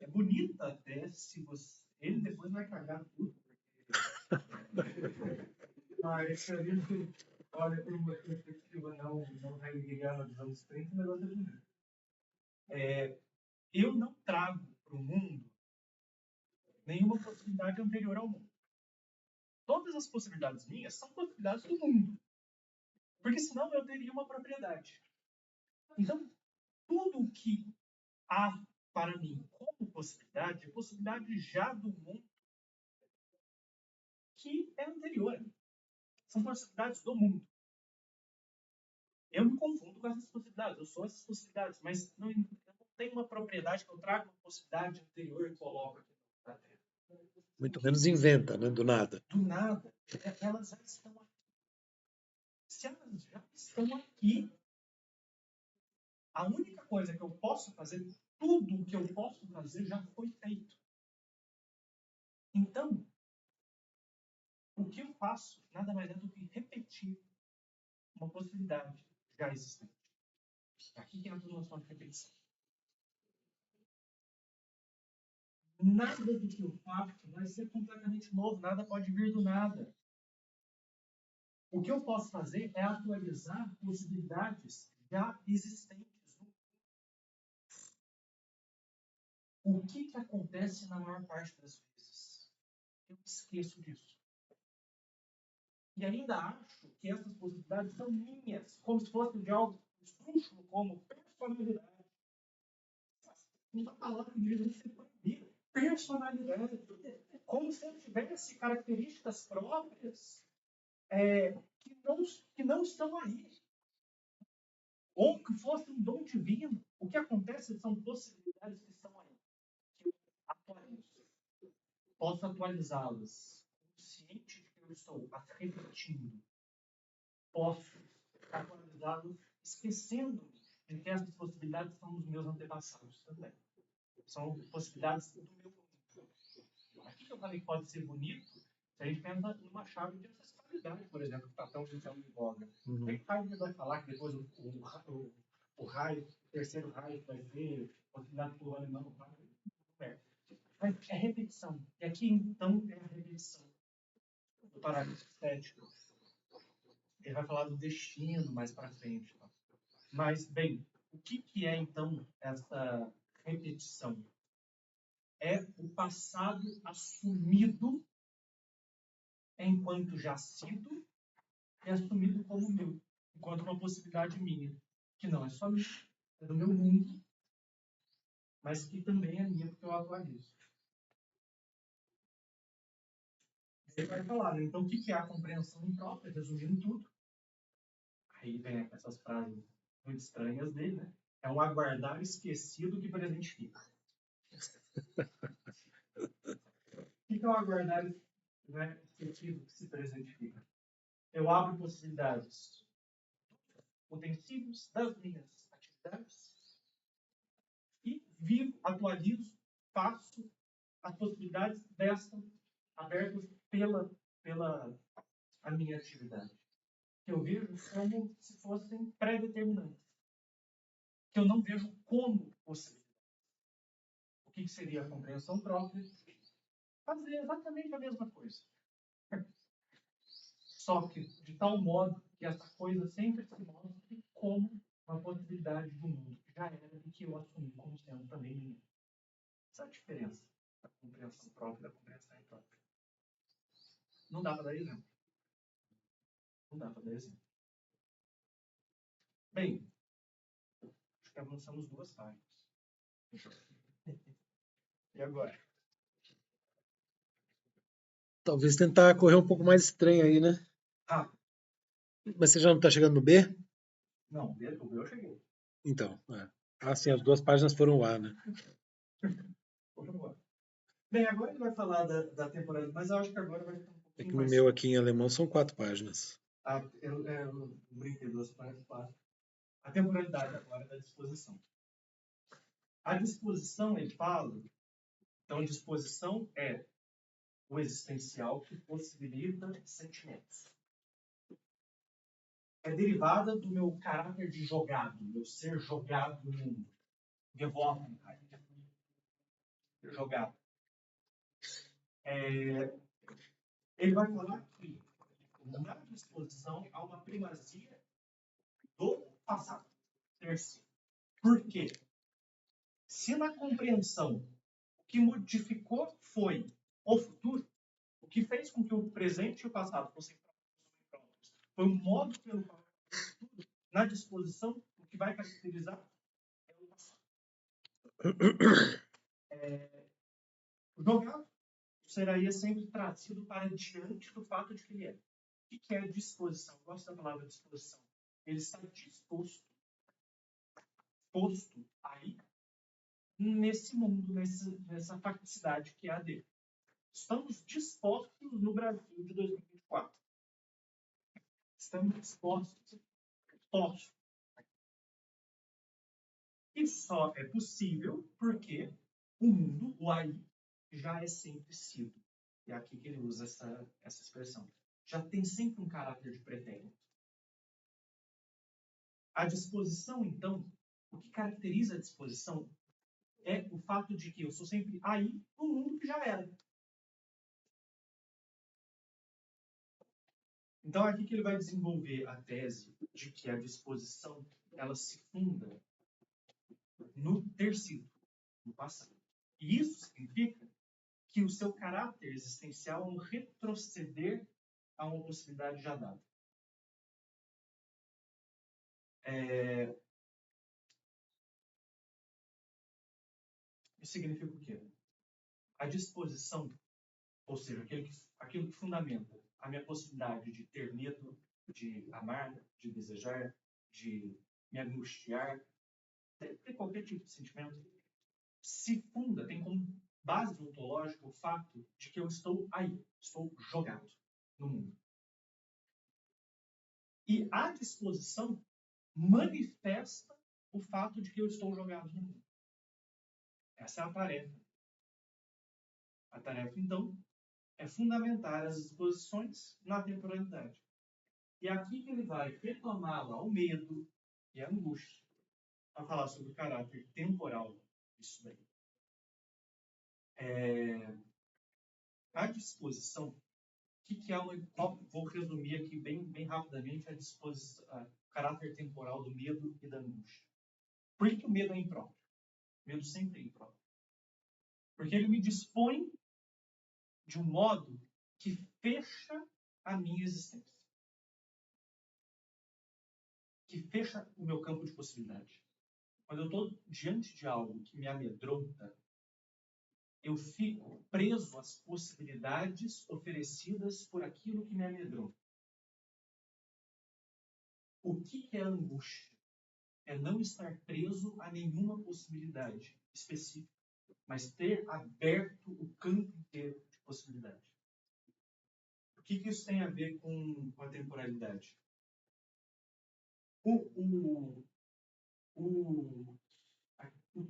É bonita até se você. Ele depois vai cagar tudo. Mas a gente olha por uma perspectiva não heideggeriana dos anos 30, o negócio é bonito. Eu não trago para o mundo nenhuma possibilidade anterior ao mundo. Todas as possibilidades minhas são possibilidades do mundo. Porque senão eu teria uma propriedade. Então, tudo que há para mim como possibilidade é possibilidade já do mundo que é anterior a mim. São possibilidades do mundo. Eu me confundo com essas possibilidades, eu sou essas possibilidades, mas eu não tenho uma propriedade que eu trago uma possibilidade anterior e coloco aqui na Terra. Muito menos inventa, né? Do nada. Do nada, elas já estão aqui. Se elas já estão aqui, a única coisa que eu posso fazer, tudo o que eu posso fazer já foi feito. Então, o que eu faço nada mais é do que repetir uma possibilidade já existente. Aqui que entra a noção de repetição. Nada do que eu faço vai ser completamente novo, nada pode vir do nada. O que eu posso fazer é atualizar possibilidades já existentes. O que acontece na maior parte das vezes? Eu esqueço disso. E ainda acho que essas possibilidades são minhas, como se fosse de algo esdrúxulo, como personalidade. Uma palavra que deveria ser proibida. Personalidade. Como se eu tivesse características próprias que não estão aí. Ou que fosse um dom divino. O que acontece são possibilidades que estão aí. Que eu atualizo. Posso atualizá-las consciente de que eu estou as repetindo. Posso atualizá-las esquecendo de que essas possibilidades são dos meus antepassados também. São possibilidades do meu mundo. Aqui que eu falei que pode ser bonito, se a gente pensa numa chave de ancestralidade, por exemplo, que está tão em voga. Tem Heidegger vai falar que depois o raio, o terceiro raio vai ser possibilidade do alemão. Mas é repetição. E aqui, então, é a repetição do parágrafo 7. Ele vai falar do destino mais para frente. Tá? Mas, bem, o que é, então, essa repetição? É o passado assumido enquanto já sido e assumido como meu, enquanto uma possibilidade minha, que não é só minha, é do meu mundo, mas que também é minha porque eu atualizo. Ele vai falar, né? Então, o que é a compreensão imprópria, resumindo tudo? Aí vem essas frases muito estranhas dele, né? É um aguardar esquecido que presentifica. O que é o aguardar esquecido que se presentifica? Eu abro possibilidades, utensílios das minhas atividades e vivo, atualizo, faço as possibilidades destas abertas pela a minha atividade. Que eu vejo como se fossem pré-determinantes. Que eu não vejo como possibilidade. O que seria a compreensão própria? Fazer exatamente a mesma coisa. Só que de tal modo que essa coisa sempre se mostre como uma possibilidade do mundo que já era e que eu assumi como sendo também minha. Essa é a diferença da compreensão própria e da compreensão imprópria. Não dá para dar exemplo. Não dá para dar exemplo. Bem, acho que avançamos 2 páginas. E agora? Talvez tentar correr um pouco mais estranho aí, né? Ah. Mas você já não está chegando no B? Não, o B eu cheguei. Então, sim, as 2 páginas foram A, né? Bem, agora ele vai falar da temporada, mas eu acho que agora vai ficar um pouquinho É que no mais... meu aqui em alemão são 4 páginas. Eu brinquei 2 páginas, 4. A temporalidade agora é da disposição. A disposição, ele fala, então disposição é o existencial que possibilita sentimentos. É derivada do meu caráter de jogado, meu ser jogado no mundo. Gewohnheit. Jogado. Ele vai falar que na disposição há uma primazia do passado. Terceiro. Por quê? Se na compreensão o que modificou foi o futuro, O que fez com que o presente e o passado fossem próprios foi o modo pelo qual tudo, na disposição, o que vai caracterizar é o passado. O jogado será sempre trazido para diante do fato de que ele é. O que é disposição? Eu gosto da palavra disposição. Ele está disposto, posto aí, nesse mundo, nessa facticidade que é a dele. Estamos dispostos no Brasil de 2024. Estamos dispostos. Isso só é possível porque o mundo, o aí, já é sempre sido. É aqui que ele usa essa expressão. Já tem sempre um caráter de pretérito. A disposição, então, o que caracteriza a disposição é o fato de que eu sou sempre aí no mundo que já era. Então, é aqui que ele vai desenvolver a tese de que a disposição ela se funda no ter sido, no passado. E isso significa que o seu caráter existencial é um retroceder a uma possibilidade já dada. Isso significa o quê? A disposição, ou seja, aquilo que fundamenta a minha possibilidade de ter medo, de amar, de desejar, de me angustiar, ter qualquer tipo de sentimento, se funda, tem como base ontológica o fato de que eu estou aí, estou jogado no mundo. E a disposição manifesta o fato de que eu estou jogado no mundo. Essa é a tarefa. A tarefa, então, é fundamentar as disposições na temporalidade. E é aqui que ele vai retomar lá o medo e a angústia, para falar sobre o caráter temporal disso daí. A disposição, o que é uma... Vou resumir aqui bem rapidamente o caráter temporal do medo e da angústia. Por que o medo é impróprio? O medo sempre é impróprio. Porque ele me dispõe de um modo que fecha a minha existência. Que fecha o meu campo de possibilidade. Quando eu estou diante de algo que me amedronta, eu fico preso às possibilidades oferecidas por aquilo que me amedronta. O que é angústia? É não estar preso a nenhuma possibilidade específica, mas ter aberto o campo inteiro de possibilidade. O que isso tem a ver com a temporalidade? O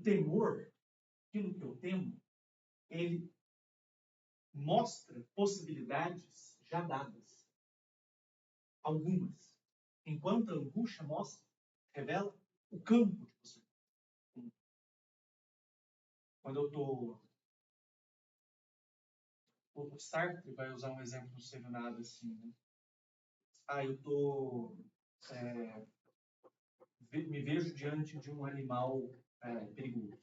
temor, aquilo que eu temo, ele mostra possibilidades já dadas. Algumas. Enquanto a angústia revela o campo de possibilidades. Quando eu estou... O Sartre vai usar um exemplo, não seja nada assim, né? Eu estou... me vejo diante de um animal perigoso.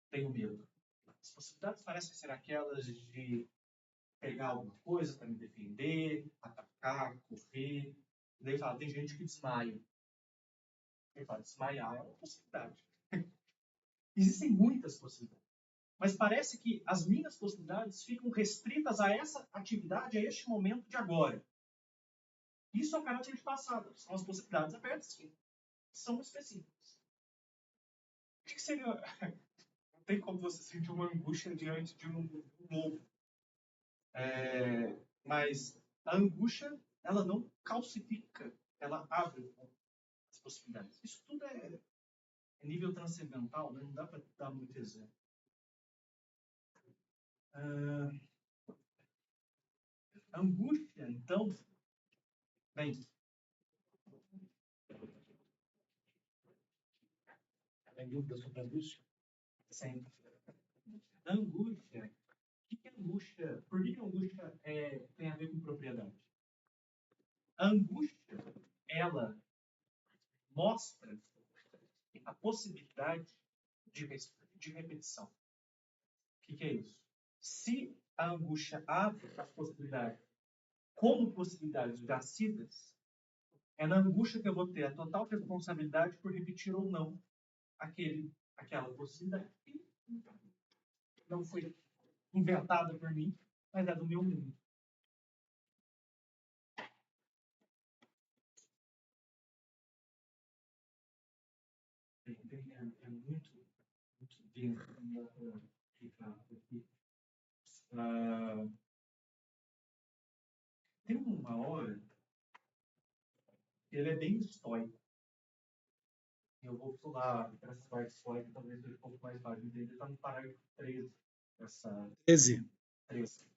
Tenho medo. As possibilidades parecem ser aquelas de pegar alguma coisa para me defender, atacar, correr. Daí fala, tem gente que desmaia. Ele fala, desmaiar é uma possibilidade. Existem muitas possibilidades. Mas parece que as minhas possibilidades ficam restritas a essa atividade, a este momento de agora. Isso é o caráter de passado. São as possibilidades abertas que são específicas. O que seria... Não tem como você sentir uma angústia diante de um lobo. Mas a angústia, ela não calcifica, ela abre as possibilidades. Isso tudo é nível transcendental, né? Não dá para dar muito exemplo. A angústia, então, bem, tem dúvida sobre a angústia? Sempre. A angústia, o que é angústia? Por que a angústia tem a ver com propriedade? A angústia, ela mostra a possibilidade de repetição. O que é isso? Se a angústia abre as possibilidades como possibilidades vencidas, é na angústia que eu vou ter a total responsabilidade por repetir ou não aquela possibilidade que não foi inventada por mim, mas é do meu mundo. É muito bem explicado aqui. Tem uma hora que ele é bem estoico. Eu vou pular para essa parte estoica, talvez seja um pouco mais fácil de entender. Está no parágrafo 13. 13.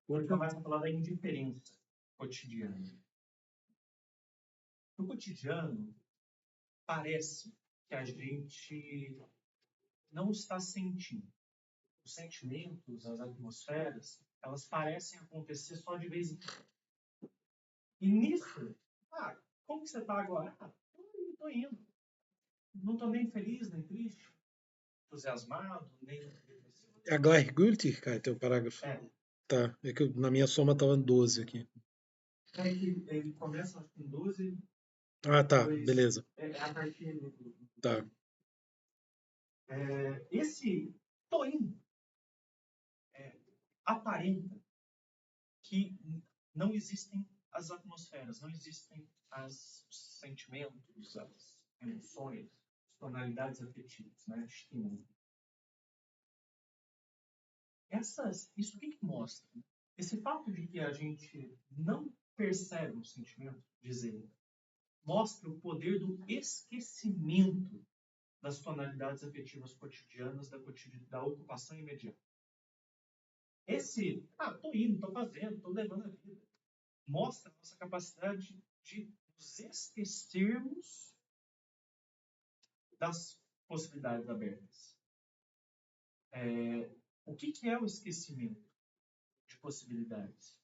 Ele começa a falar da indiferença cotidiana. No cotidiano, parece que a gente não está sentindo. Os sentimentos, as atmosferas, elas parecem acontecer só de vez em quando. E nisso, como que você está agora? Estou indo. Não estou nem feliz, nem triste, entusiasmado, nem depressivo. É a Gleichgültigkeit, teu parágrafo. É. Tá, é que na minha soma estava 12 aqui. É que ele começa com 12. Ah, tá, depois, beleza. A partir do... Tá. Esse tô indo aparenta que não existem as atmosferas, não existem os sentimentos, as emoções, as tonalidades afetivas, né? Estímulo. Isso o que mostra? Esse fato de que a gente não percebe um sentimento, diz ele, mostra o poder do esquecimento das tonalidades afetivas cotidianas, da ocupação imediata. Tô indo, tô fazendo, tô levando a vida, mostra a nossa capacidade de nos esquecermos das possibilidades abertas. O que é o esquecimento de possibilidades?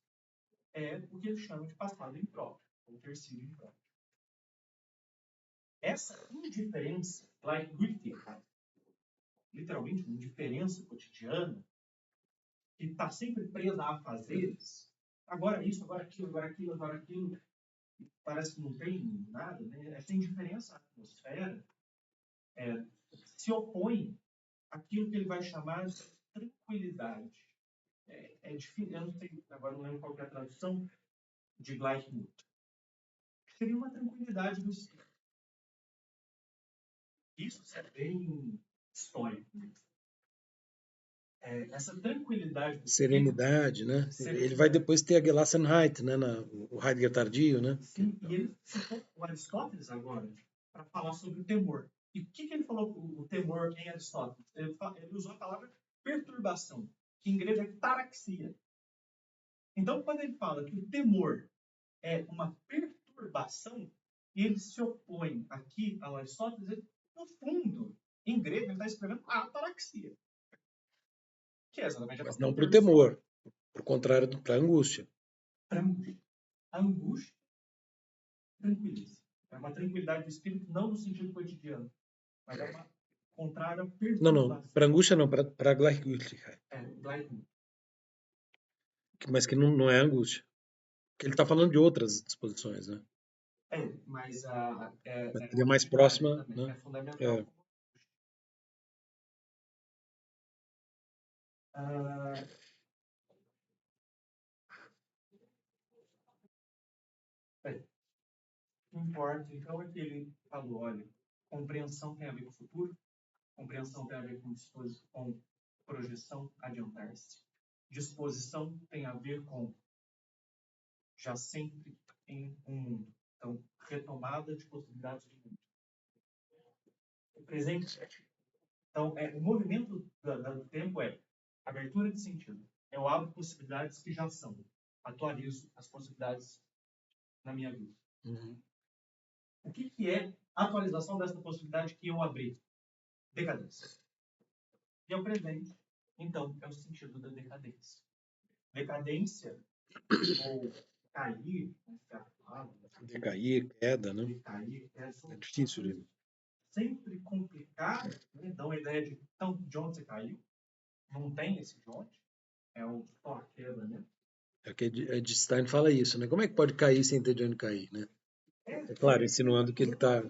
É o que ele chama de passado impróprio, ou ter sido impróprio. Essa indiferença, literalmente uma indiferença cotidiana, que está sempre presa a fazeres, agora isso, agora aquilo, agora aquilo, agora aquilo, parece que não tem nada, né? Essa indiferença à atmosfera se opõe àquilo que ele vai chamar de tranquilidade. É difícil, eu não sei, agora não lembro qual que é a tradução de Gleichmut. Seria uma tranquilidade do espírito. Isso é bem histórico. Essa tranquilidade do Serenidade, espírito, né? serenidade. Ele vai depois ter a Gelassenheit, né? O Heidegger tardio, né? Sim, e ele citou o Aristóteles agora para falar sobre o temor. E o que ele falou o temor em Aristóteles? Ele usou a palavra perturbação, que em grego é taraxia. Então, quando ele fala que o temor é uma perturbação, e ele se opõe aqui ao Aristóteles, ele, no fundo, em grego, ele está escrevendo ataraxia. Que é exatamente a Mas não para o temor, por contrário, para a angústia. Para a angústia. A angústia tranquiliza. É uma tranquilidade do espírito, não no sentido cotidiano, mas é uma contrária perturbação. Não, para angústia não, para Gleichgültigkeit. Gleichgültigkeit. Mas que não é angústia. Porque ele está falando de outras disposições, né? Mas seria mais próxima, também, né? É fundamental. O que importa, então, é que ele falou, olha, compreensão tem a ver com o futuro, compreensão tem a ver com projeção, adiantar-se. Disposição tem a ver com já sempre em um mundo. Então, retomada de possibilidades de mundo. O presente. Então, o movimento do tempo é abertura de sentido. Eu abro possibilidades que já são. Atualizo as possibilidades na minha vida. Uhum. O que é a atualização dessa possibilidade que eu abri? Decadência. E é o presente, então, é o sentido da decadência. Decadência, ou cair, Decair, queda, né? Decair, É difícil, né? Sempre complicado, né? Dá uma ideia de onde você caiu. Não tem esse de onde. É o pó-queda, né? É que Edstein fala isso, né? Como é que pode cair sem ter de onde cair, né? É claro, insinuando que ele está...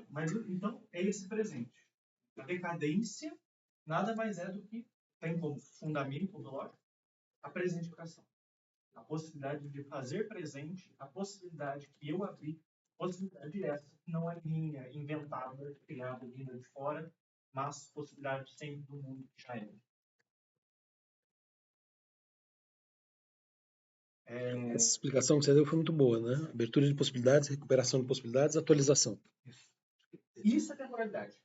Mas então é esse presente. A decadência nada mais é do que tem como fundamento ontológico a presentificação. A possibilidade de fazer presente, a possibilidade que eu abri, possibilidade essa que não é minha, inventada, criada, vinda de fora, mas possibilidade sempre do mundo que já é. Essa explicação que você deu foi muito boa, né? Abertura de possibilidades, recuperação de possibilidades, atualização. Isso é temporalidade.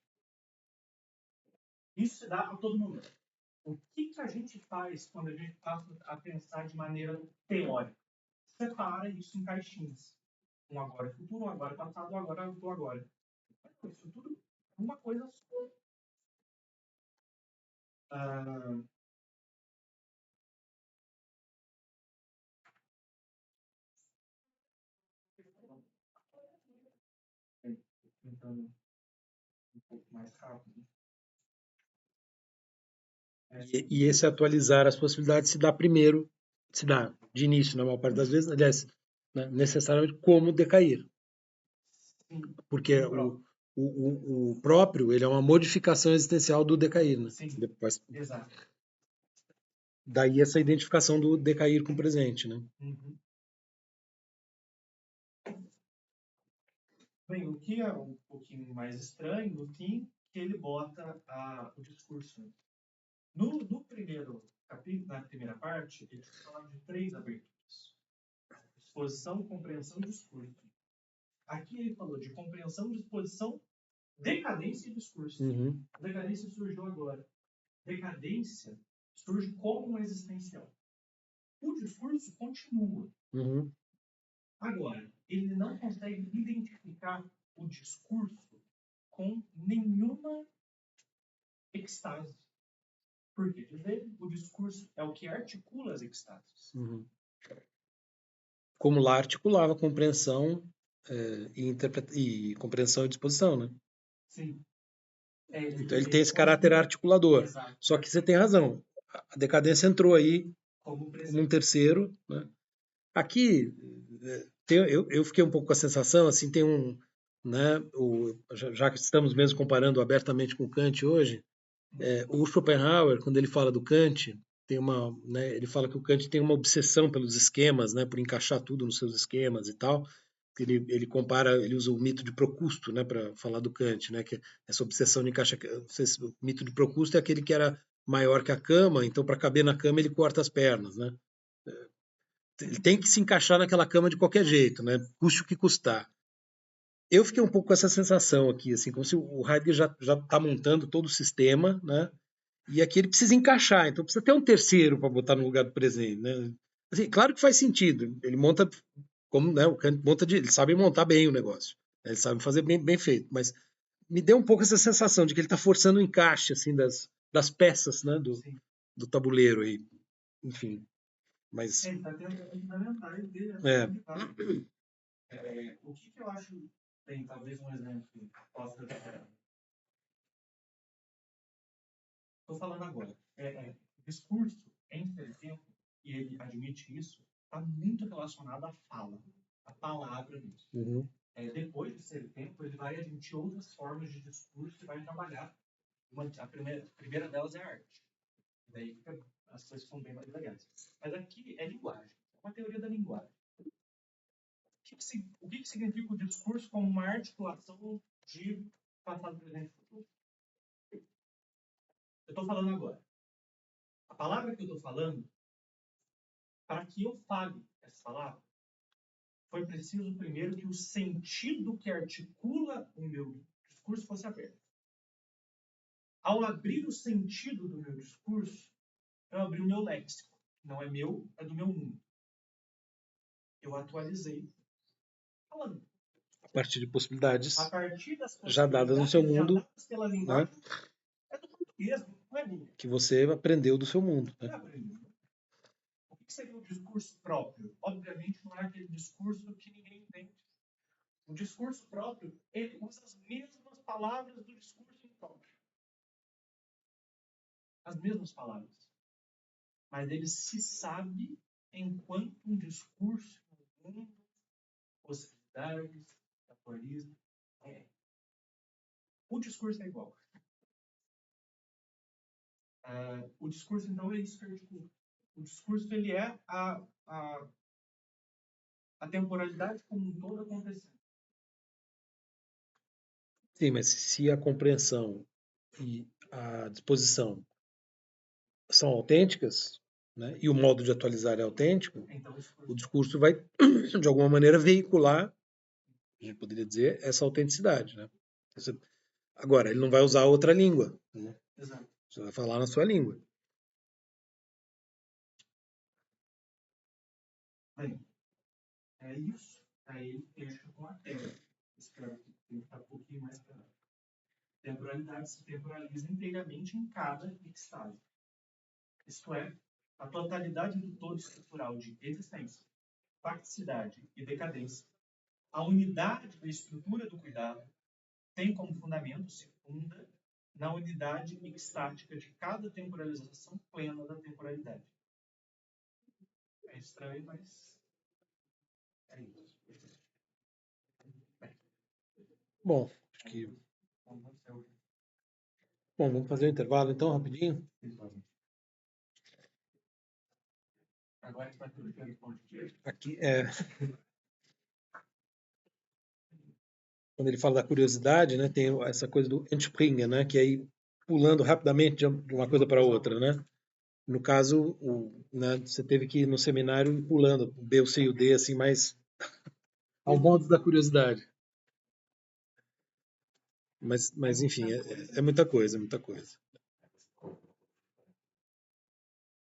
Isso se dá a todo momento. O que a gente faz quando a gente passa a pensar de maneira teórica? Separa isso em caixinhas. Um agora é futuro, um agora é passado, um agora é o agora. Isso tudo é uma coisa só. Tentando um pouco mais rápido. E esse atualizar as possibilidades se dá primeiro, se dá de início, na maior parte das vezes, aliás, né, necessariamente como decair. Sim. Porque o próprio, ele é uma modificação existencial do decair, né? Sim, Depois, exato. daí essa identificação do decair com o presente, né? Uhum. Bem, o que é um pouquinho mais estranho, no fim, que ele bota o discurso. No primeiro capítulo, na primeira parte, ele fala de 3 aberturas. Exposição, compreensão e discurso. Aqui ele falou de compreensão, disposição, decadência e discurso. Uhum. A decadência surgiu agora. Decadência surge como um existencial. O discurso continua. Uhum. Agora, ele não consegue identificar o discurso com nenhuma extase. Por que dizer? O discurso é o que articula as extases. Uhum. Como lá articulava compreensão e compreensão e disposição, né? Sim. Então ele tem esse caráter articulador. Exato. Só que você tem razão. A decadência entrou aí Como como um terceiro, né? Aqui eu fiquei um pouco com a sensação, assim, tem um, né, já que estamos mesmo comparando abertamente com Kant hoje, o Schopenhauer, quando ele fala do Kant, tem uma, né, ele fala que o Kant tem uma obsessão pelos esquemas, né, por encaixar tudo nos seus esquemas e tal. Ele compara, ele usa o mito de Procusto, né, para falar do Kant, né, que essa obsessão de encaixar, o mito de Procusto é aquele que era maior que a cama, então para caber na cama ele corta as pernas, né? Ele tem que se encaixar naquela cama de qualquer jeito, né? Custe o que custar. Eu fiquei um pouco com essa sensação aqui, assim, como se o Heidegger já está montando todo o sistema, né? E aqui ele precisa encaixar, então precisa ter um terceiro para botar no lugar do presente, né? Assim, claro que faz sentido. Ele monta como, né? O Kant monta ele sabe montar bem o negócio, né? Ele sabe fazer bem feito, mas me deu um pouco essa sensação de que ele está forçando o encaixe assim das peças, né? Do tabuleiro aí, enfim. Mas Ele está tendo fundamentais dele. O que eu acho, tem talvez um exemplo que possa dar. Estou falando agora. O discurso em seu tempo, e ele admite isso, está muito relacionado à fala, à palavra mesmo. uhum. Depois de ser tempo, ele vai admitir outras formas de discurso e vai trabalhar. A primeira delas é a arte. Daí as coisas são bem mais legais. Mas aqui é linguagem, é uma teoria da linguagem. O que significa o discurso como uma articulação de passado, presente e futuro? Eu estou falando agora. A palavra que eu estou falando, para que eu fale essa palavra, foi preciso primeiro que o sentido que articula o meu discurso fosse aberto. Ao abrir o sentido do meu discurso, eu abri o meu léxico. Não é meu, é do meu mundo. Eu atualizei falando. A partir de possibilidades A partir das possibilidades já dadas no seu mundo, já dadas pela linguagem, né? É do português, não é minha. Que você aprendeu do seu mundo, né? O que seria o discurso próprio? Obviamente não é aquele discurso que ninguém entende. O discurso próprio, ele usa as mesmas palavras do discurso impróprio. as mesmas palavras, mas ele se sabe enquanto um discurso no mundo, possibilidades, atualismo. O discurso é igual. O discurso, então, é isso que articula. O discurso, ele é a temporalidade como um todo acontecendo. Sim, mas se a compreensão e a disposição são autênticas, né, e o modo de atualizar é autêntico, Então, o discurso vai, de alguma maneira, veicular, a gente poderia dizer, essa autenticidade. Né? Agora, ele não vai usar outra língua. Né? Exato. Você vai falar na sua língua. Bem, é isso. Aí ele fecha com a terra. Espero que tem que estar um pouquinho mais para lá. Temporalidade se temporaliza inteiramente em cada extase. Isto é, a totalidade do todo estrutural de existência, facticidade e decadência, a unidade da estrutura do cuidado, tem como fundamento, se funda, na unidade extática de cada temporalização plena da temporalidade. É estranho, mas é isso. Bom, acho que... Bom, vamos fazer o intervalo então, rapidinho. Agora está tudo pelo ponto de vista. Aqui é... Quando ele fala da curiosidade, né, tem essa coisa do entspringen, né, que é ir pulando rapidamente de uma coisa para outra, né? No caso, né, você teve que ir no seminário ir pulando o B, o C e o D, assim, mais ao modo da curiosidade. Mas enfim, é muita coisa, muita coisa.